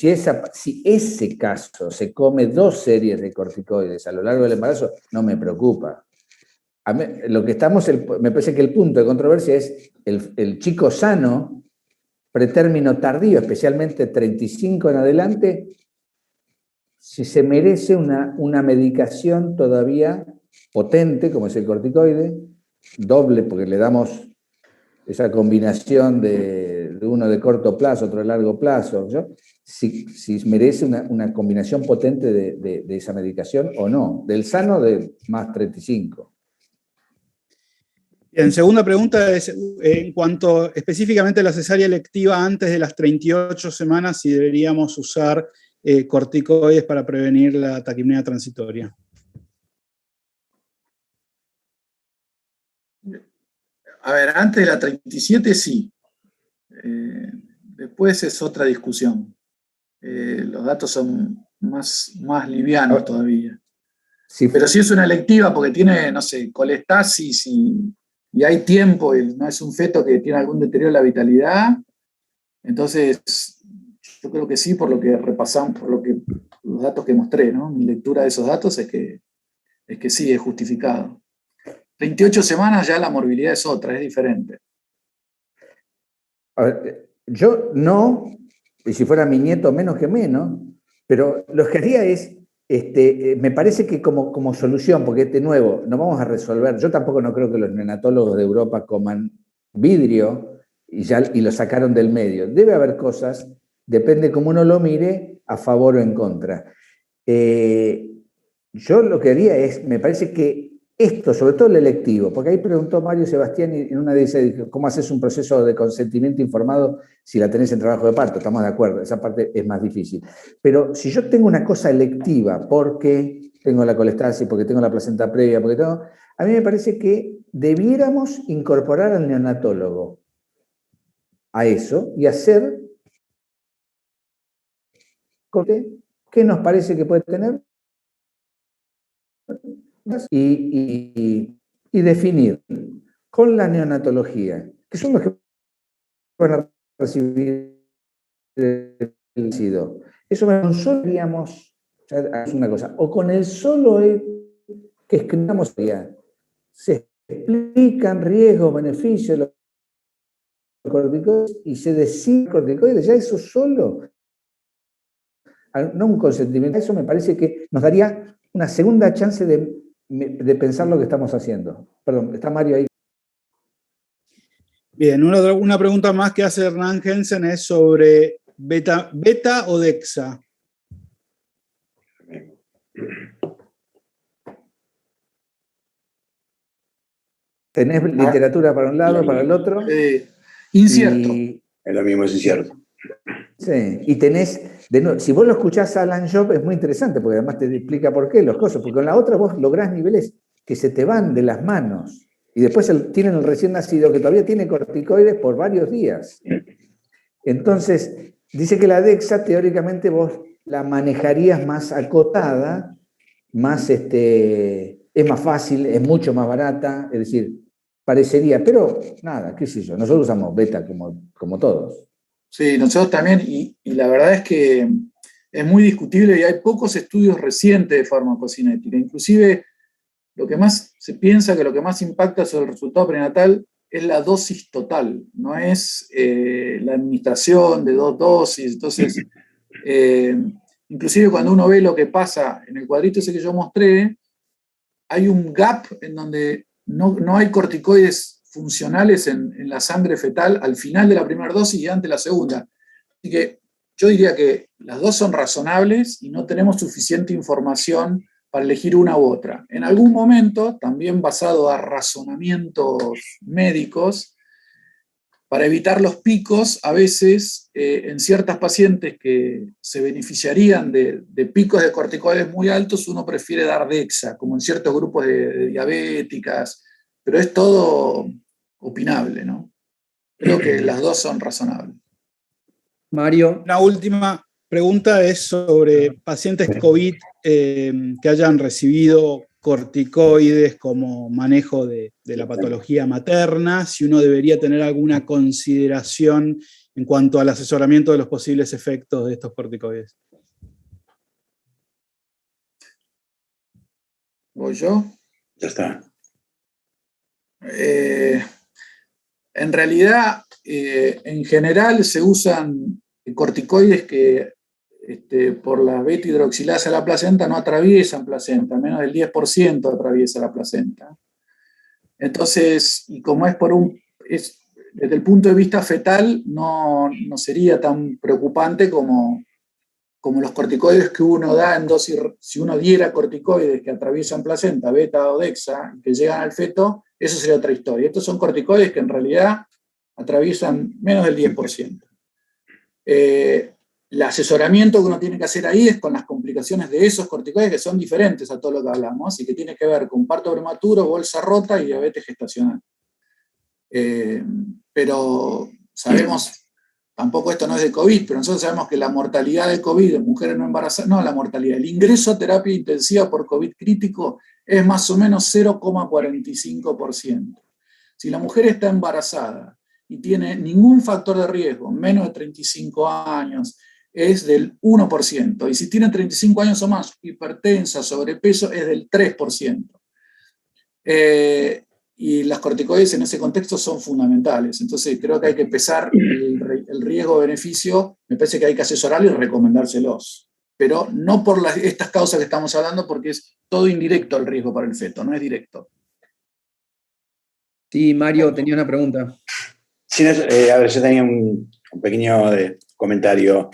si ese caso se come 2 series de corticoides a lo largo del embarazo, no me preocupa. A mí, me parece que el punto de controversia es el chico sano, pretérmino tardío, especialmente 35 en adelante, si se merece una medicación todavía potente, como es el corticoide, doble, porque le damos esa combinación de uno de corto plazo, otro de largo plazo, ¿no? Si merece una combinación potente de esa medicación o no, del sano de más 35. Bien, segunda pregunta es, en cuanto específicamente a la cesárea electiva antes de las 38 semanas, si deberíamos usar corticoides para prevenir la taquipnea transitoria. A ver, antes de la 37 sí. Después es otra discusión. Los datos son más livianos todavía. Sí. Pero sí es una electiva porque tiene, no sé, colestasis y hay tiempo, y no es un feto que tiene algún deterioro de la vitalidad. Entonces, yo creo que sí, por lo que repasamos, por los datos que mostré, ¿no? Mi lectura de esos datos es que sí, es justificado. 38 semanas ya la morbilidad es otra, es diferente. A ver, yo no, y si fuera mi nieto menos que menos, pero lo que haría es, me parece que como solución, porque de nuevo, no vamos a resolver, yo tampoco no creo que los neonatólogos de Europa coman vidrio y lo sacaron del medio. Debe haber cosas, depende cómo uno lo mire, a favor o en contra. Yo lo que haría es, me parece que esto, sobre todo el electivo, porque ahí preguntó Mario Sebastián y en una de esas dijo, ¿cómo haces un proceso de consentimiento informado si la tenés en trabajo de parto? Estamos de acuerdo, esa parte es más difícil. Pero si yo tengo una cosa electiva, porque tengo la colestasis, porque tengo la placenta previa, porque tengo, a mí me parece que debiéramos incorporar al neonatólogo a eso y hacer qué nos parece que puede tener y definir con la neonatología, que son los que van a recibir el SIDO. Eso con solo haríamos una cosa, o con el solo que escribamos ya, se explican riesgos, beneficios de los corticoides y se decide corticoides, ya eso solo, no un consentimiento, eso me parece que nos daría una segunda chance de pensar lo que estamos haciendo. Perdón, está Mario ahí. Bien, una pregunta más que hace Hernán Jensen es sobre beta o DEXA. Tenés literatura para un lado, para el otro. Incierto. Es lo mismo, es incierto. Sí, y tenés, si vos lo escuchás a Alan Job, es muy interesante, porque además te explica por qué los cosas, porque con la otra vos lográs niveles que se te van de las manos, y después tienen el recién nacido que todavía tiene corticoides por varios días. Entonces, dice que la DEXA teóricamente vos la manejarías más acotada, más, es más fácil, es mucho más barata, es decir, parecería, pero nada, qué sé yo, nosotros usamos beta como todos. Sí, nosotros también, y la verdad es que es muy discutible y hay pocos estudios recientes de farmacocinética. Inclusive, lo que más se piensa que lo que más impacta sobre el resultado prenatal es la dosis total, no es la administración de 2 dosis. Entonces, inclusive cuando uno ve lo que pasa en el cuadrito ese que yo mostré, hay un gap en donde no hay corticoides funcionales en la sangre fetal al final de la primera dosis y antes de la segunda. Así que yo diría que las dos son razonables y no tenemos suficiente información para elegir una u otra. En algún momento, también basado a razonamientos médicos, para evitar los picos, a veces en ciertas pacientes que se beneficiarían de picos de corticoides muy altos, uno prefiere dar Dexa, como en ciertos grupos de diabéticas, pero es todo opinable, ¿no? Creo que las dos son razonables. Mario. Una última pregunta es sobre pacientes COVID que hayan recibido corticoides como manejo de la patología materna, si uno debería tener alguna consideración en cuanto al asesoramiento de los posibles efectos de estos corticoides. ¿Voy yo? Ya está. En realidad, en general se usan corticoides que por la beta-hidroxilasa de la placenta no atraviesan placenta, menos del 10% atraviesa la placenta. Entonces, y como desde el punto de vista fetal, no sería tan preocupante como los corticoides que uno da en dosis. Si uno diera corticoides que atraviesan placenta, beta o dexa, que llegan al feto, eso sería otra historia. Estos son corticoides que en realidad atraviesan menos del 10%. El asesoramiento que uno tiene que hacer ahí es con las complicaciones de esos corticoides que son diferentes a todo lo que hablamos y que tiene que ver con parto prematuro, bolsa rota y diabetes gestacional. Pero sabemos, tampoco esto no es de COVID, pero nosotros sabemos que la mortalidad de COVID en mujeres no embarazadas, no la mortalidad, el ingreso a terapia intensiva por COVID crítico es más o menos 0,45%. Si la mujer está embarazada y tiene ningún factor de riesgo, menos de 35 años, es del 1%. Y si tiene 35 años o más, hipertensa, sobrepeso, es del 3%. Y las corticoides en ese contexto son fundamentales. Entonces creo que hay que pesar el riesgo-beneficio, me parece que hay que asesorarlos y recomendárselos. Pero no por estas causas que estamos hablando, porque es todo indirecto el riesgo para el feto, no es directo. Sí, Mario, tenía una pregunta. Sí, a ver, yo tenía un pequeño comentario.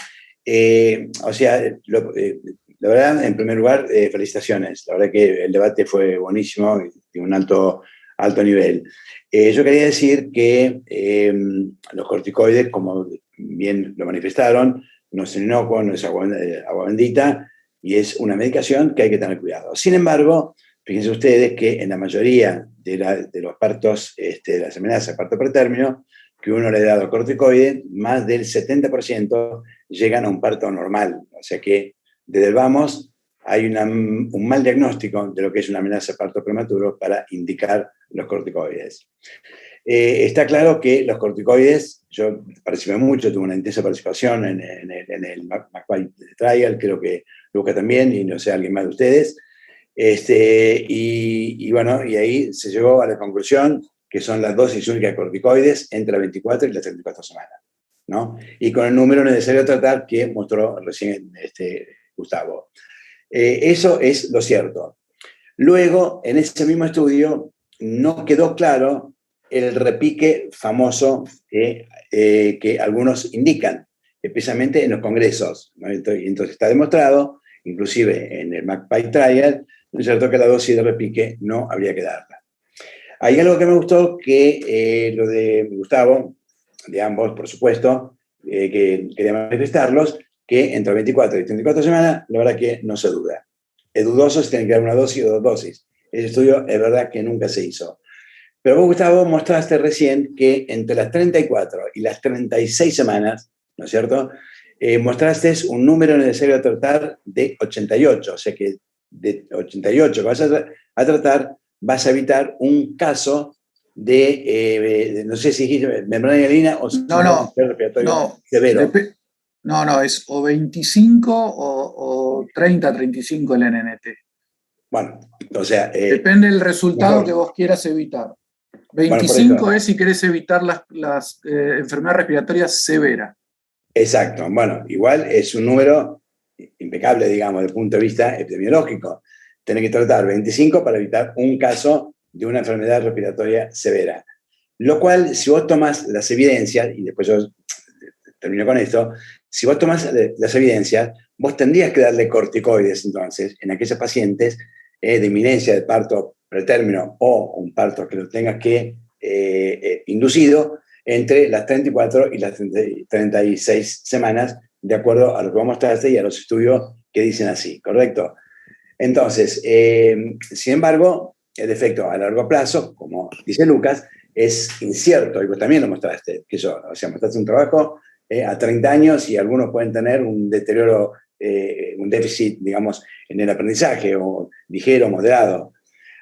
O sea, la verdad, en primer lugar, felicitaciones. La verdad que el debate fue buenísimo, de un alto nivel. Yo quería decir que los corticoides, como bien lo manifestaron, no es inocuo, no es agua bendita, y es una medicación que hay que tener cuidado. Sin embargo, fíjense ustedes que en la mayoría de los partos, de las amenazas de parto pretérmino, que uno le ha dado corticoides, más del 70% llegan a un parto normal. O sea que desde el vamos hay un mal diagnóstico de lo que es una amenaza de parto prematuro para indicar los corticoides. Está claro que los corticoides, yo participé mucho, tuve una intensa participación en el McPike Trial, creo que Luca también, y no sé, alguien más de ustedes. Y bueno, y ahí se llegó a la conclusión que son las dosis únicas de corticoides entre las 24 y las 34 semanas, ¿no? Y con el número necesario a tratar que mostró recién Gustavo. Eso es lo cierto. Luego, en ese mismo estudio, no quedó claro el repique famoso que algunos indican, especialmente en los congresos, ¿no? Entonces está demostrado, inclusive en el McPike Trial, ¿no es cierto?, que la dosis de repique no habría que darla. Hay algo que me gustó, que lo de Gustavo, de ambos, por supuesto, que quería manifestarlos, que entre 24 y 34 semanas, la verdad que no se duda. Es dudoso si tienen que dar una dosis o 2 dosis. Ese estudio es verdad que nunca se hizo. Pero vos, Gustavo, mostraste recién que entre las 34 y las 36 semanas, ¿no es cierto?, mostraste un número necesario a tratar de 88. O sea que de 88 que vas a tratar, vas a evitar un caso de no sé si membrana hialina o respiratorio severo. No, es o 25 o 30-35 el NNT. Bueno, o sea... depende del resultado que vos quieras evitar. 25 Bueno, es si querés evitar las enfermedades respiratorias severas. exacto. Bueno, igual es un número impecable, digamos, desde el punto de vista epidemiológico. Tenés que tratar 25 para evitar un caso de una enfermedad respiratoria severa. Lo cual, si vos tomás las evidencias, y después yo termino con esto, si vos tomás las evidencias, vos tendrías que darle corticoides, entonces, en aquellos pacientes de inminencia de parto pretérmino o un parto que lo tengas que inducido entre las 34 y las 36 semanas, de acuerdo a lo que vos mostraste y a los estudios que dicen así, ¿correcto? Entonces, sin embargo, el efecto a largo plazo, como dice Lucas, es incierto, y vos también lo mostraste, o sea, mostraste un trabajo a 30 años y algunos pueden tener un deterioro, un déficit, digamos, en el aprendizaje, o ligero, moderado.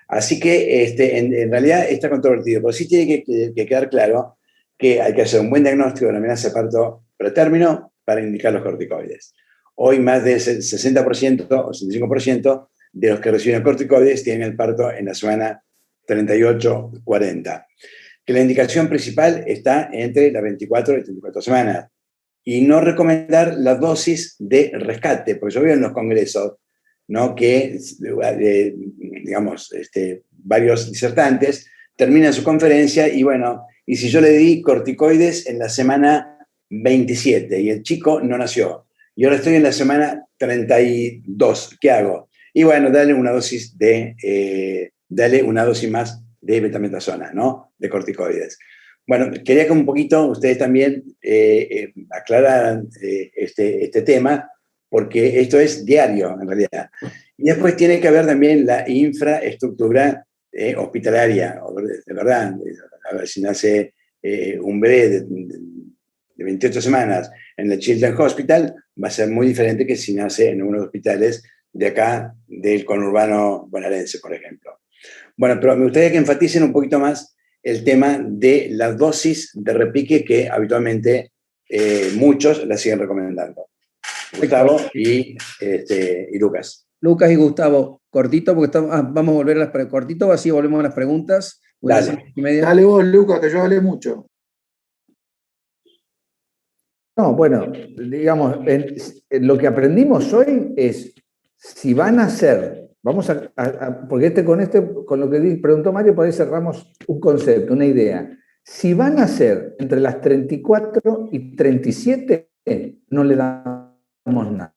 Así que en realidad está controvertido, pero sí tiene que quedar claro que hay que hacer un buen diagnóstico de la amenaza de parto pretérmino para indicar los corticoides. Hoy más del 60% o 65% de los que reciben corticoides tienen el parto en la semana 38-40. Que la indicación principal está entre las 24 y 34 semanas. Y no recomendar la dosis de rescate, porque yo veo en los congresos, ¿no?, que, digamos, varios disertantes terminan su conferencia y bueno, y si yo le di corticoides en la semana 27 y el chico no nació, y ahora estoy en la semana 32, ¿qué hago? Y bueno, dale una dosis más de betametasona, ¿no?, de corticoides. Bueno, quería que un poquito ustedes también aclararan este tema, porque esto es diario, en realidad. Y después tiene que haber también la infraestructura hospitalaria, de verdad. A ver, si nace un bebé de 28 semanas en el Children's Hospital, va a ser muy diferente que si nace en unos hospitales de acá, del conurbano bonaerense, por ejemplo. Bueno, pero me gustaría que enfaticen un poquito más el tema de la dosis de repique que habitualmente muchos la siguen recomendando. Gustavo y Lucas. Lucas y Gustavo, cortito, porque vamos a volver a las cortito, así volvemos a las preguntas. Dale. Dale vos, Lucas, que yo hablé mucho. No, bueno, digamos, lo que aprendimos hoy es, si van a hacer, porque con lo que preguntó Mario, por ahí cerramos un concepto, una idea. Si van a ser entre las 34 y 37, no le damos nada.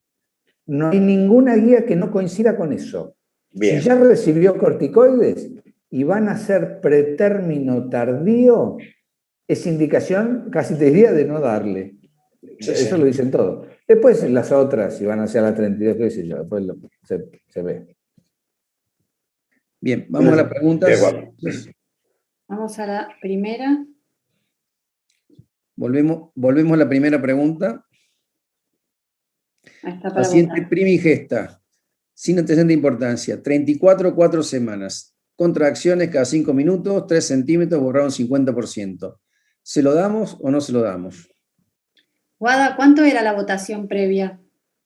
No hay ninguna guía que no coincida con eso. Bien. Si ya recibió corticoides y van a ser pretérmino tardío, es indicación, casi te diría, de no darle. Sí, eso sí. lo dicen todos. Después las otras, si van a ser a las 32, qué sé yo, después se ve. Bien, vamos a las preguntas. Vamos a la primera. Volvemos a la primera pregunta. Paciente primigesta, sin antecedente de importancia, 34, 4 semanas, contracciones cada 5 minutos, 3 centímetros, borrado un 50%. ¿Se lo damos o no se lo damos? Guada, ¿cuánto era la votación previa?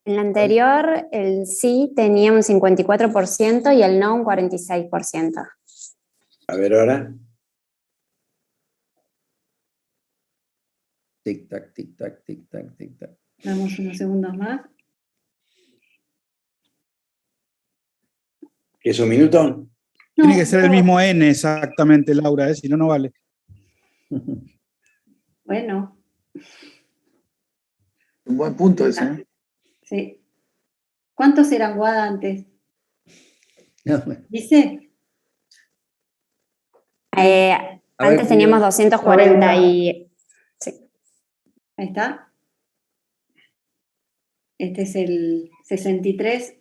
En la anterior, el sí tenía un 54% y el no un 46%. A ver ahora. Tic-tac, tic-tac, tic-tac, tic-tac. Damos unos segundos más. ¿Qué es un minuto? Tiene que ser el mismo N exactamente, Laura, si no, no vale. Bueno. Un buen punto ese, ¿eh? Sí. ¿Cuántos eran, Guada, antes? ¿Dice? Antes teníamos 240 y... Sí. Ahí está. Este es el 63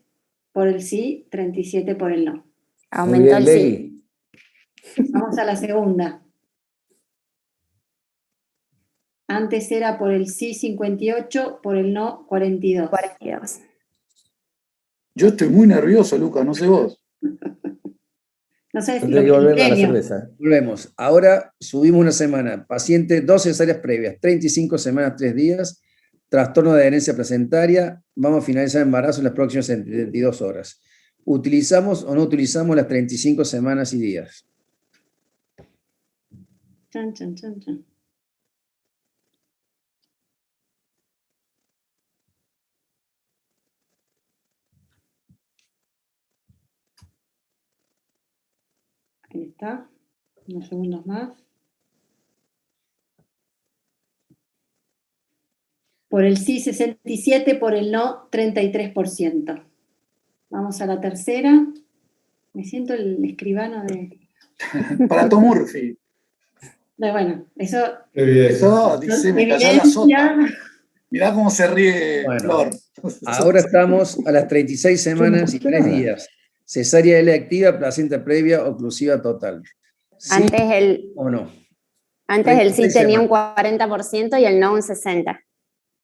por el sí, 37 por el no. Aumentó el sí. Vamos a la segunda. Antes era por el sí 58, por el no 42. 42. Yo estoy muy nervioso, Lucas, no sé vos. No sé si Tendré que volver a la cerveza. Volvemos. Ahora subimos una semana. Paciente, 12 cesáreas previas, 35 semanas, 3 días. Trastorno de adherencia placentaria. Vamos a finalizar el embarazo en las próximas 72 horas. ¿Utilizamos o no utilizamos las 35 semanas y días? Chan, chan, chan, chan. Ahí está. Unos segundos más. Por el sí 67, por el no 33%. Vamos a la tercera. Me siento el escribano de... Prato Murphy. Bueno, eso... Eso dice, me cayó la sota. Mirá cómo se ríe Bueno, Flor. ahora estamos a las 36 semanas y 3 días. Cesárea electiva, placenta previa, oclusiva total. ¿Sí Antes el, o no? antes el sí 36 tenía un semanas. 40% y el no un 60%.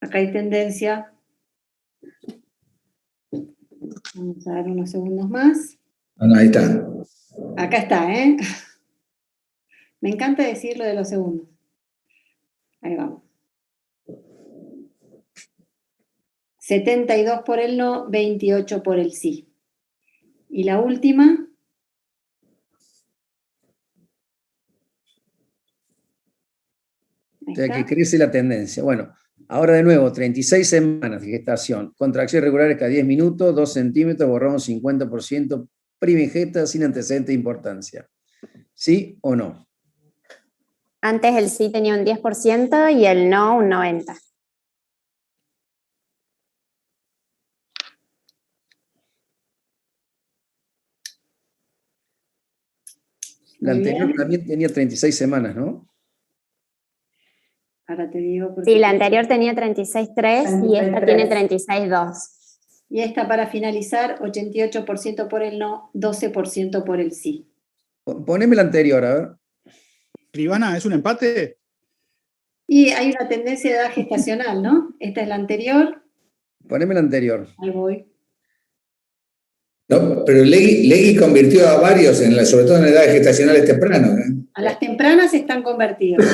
Acá hay tendencia. Vamos a dar unos segundos más. Ahí está. Acá está, ¿eh? Me encanta decir lo de los segundos. Ahí vamos. 72 por el no, 28 por el sí. Y la última. Ahí O sea que está. crece la tendencia. Bueno, ahora de nuevo, 36 semanas de gestación, contracciones regulares cada 10 minutos, 2 centímetros, borramos 50%, primigesta sin antecedente de importancia. ¿Sí o no? Antes el sí tenía un 10% y el no un 90%. La Muy anterior bien. también tenía 36 semanas, ¿no? Ahora te digo porque... Sí, la anterior tenía 36,3 y esta tiene 36,2. Y esta para finalizar, 88% por el no, 12% por el sí. Poneme la anterior, a ver. Escribana, ¿es un empate? Y hay una tendencia de edad gestacional, ¿no? Esta es la anterior. Poneme la anterior. Ahí voy. No, pero Legui convirtió a varios, sobre todo en edades gestacionales tempranas. A las tempranas están convertidos.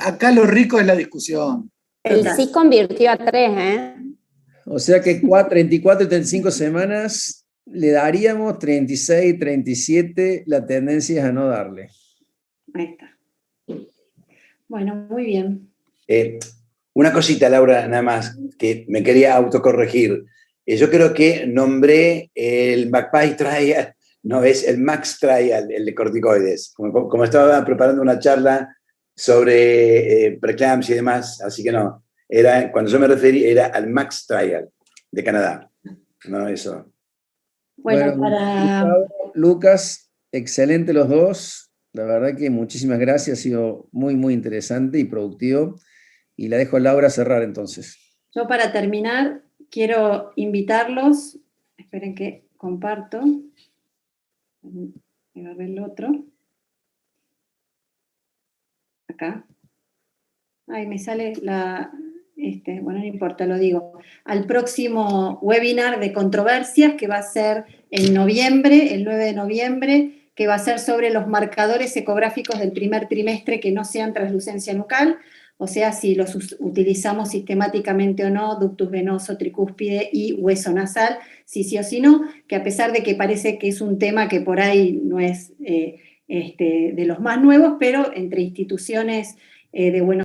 Acá lo rico es la discusión. El sí convirtió a 3, ¿eh? O sea que 34 y 35 semanas le daríamos 36, 37, la tendencia es a no darle. Ahí está. Bueno, muy bien. Una cosita, Laura, nada más, que me quería autocorregir. Yo creo que nombré el McPie Trial, no, es el Max Trial, el de corticoides. Como estaba preparando una charla sobre preeclampsia y demás, así que no. Cuando yo me referí, era al Max Trial de Canadá. No, eso. Bueno, para... Gustavo, Lucas, excelente los dos. La verdad que muchísimas gracias, ha sido muy, muy interesante y productivo. Y la dejo a Laura cerrar entonces. Yo para terminar quiero invitarlos, esperen que comparto, agarré el otro, acá, ay me sale bueno no importa, lo digo, al próximo webinar de controversias que va a ser en noviembre, el 9 de noviembre, que va a ser sobre los marcadores ecográficos del primer trimestre que no sean translucencia nucal, o sea, si los utilizamos sistemáticamente o no, ductus venoso, tricúspide y hueso nasal, si sí o si no, que a pesar de que parece que es un tema que por ahí no es de los más nuevos, pero entre instituciones de Buenos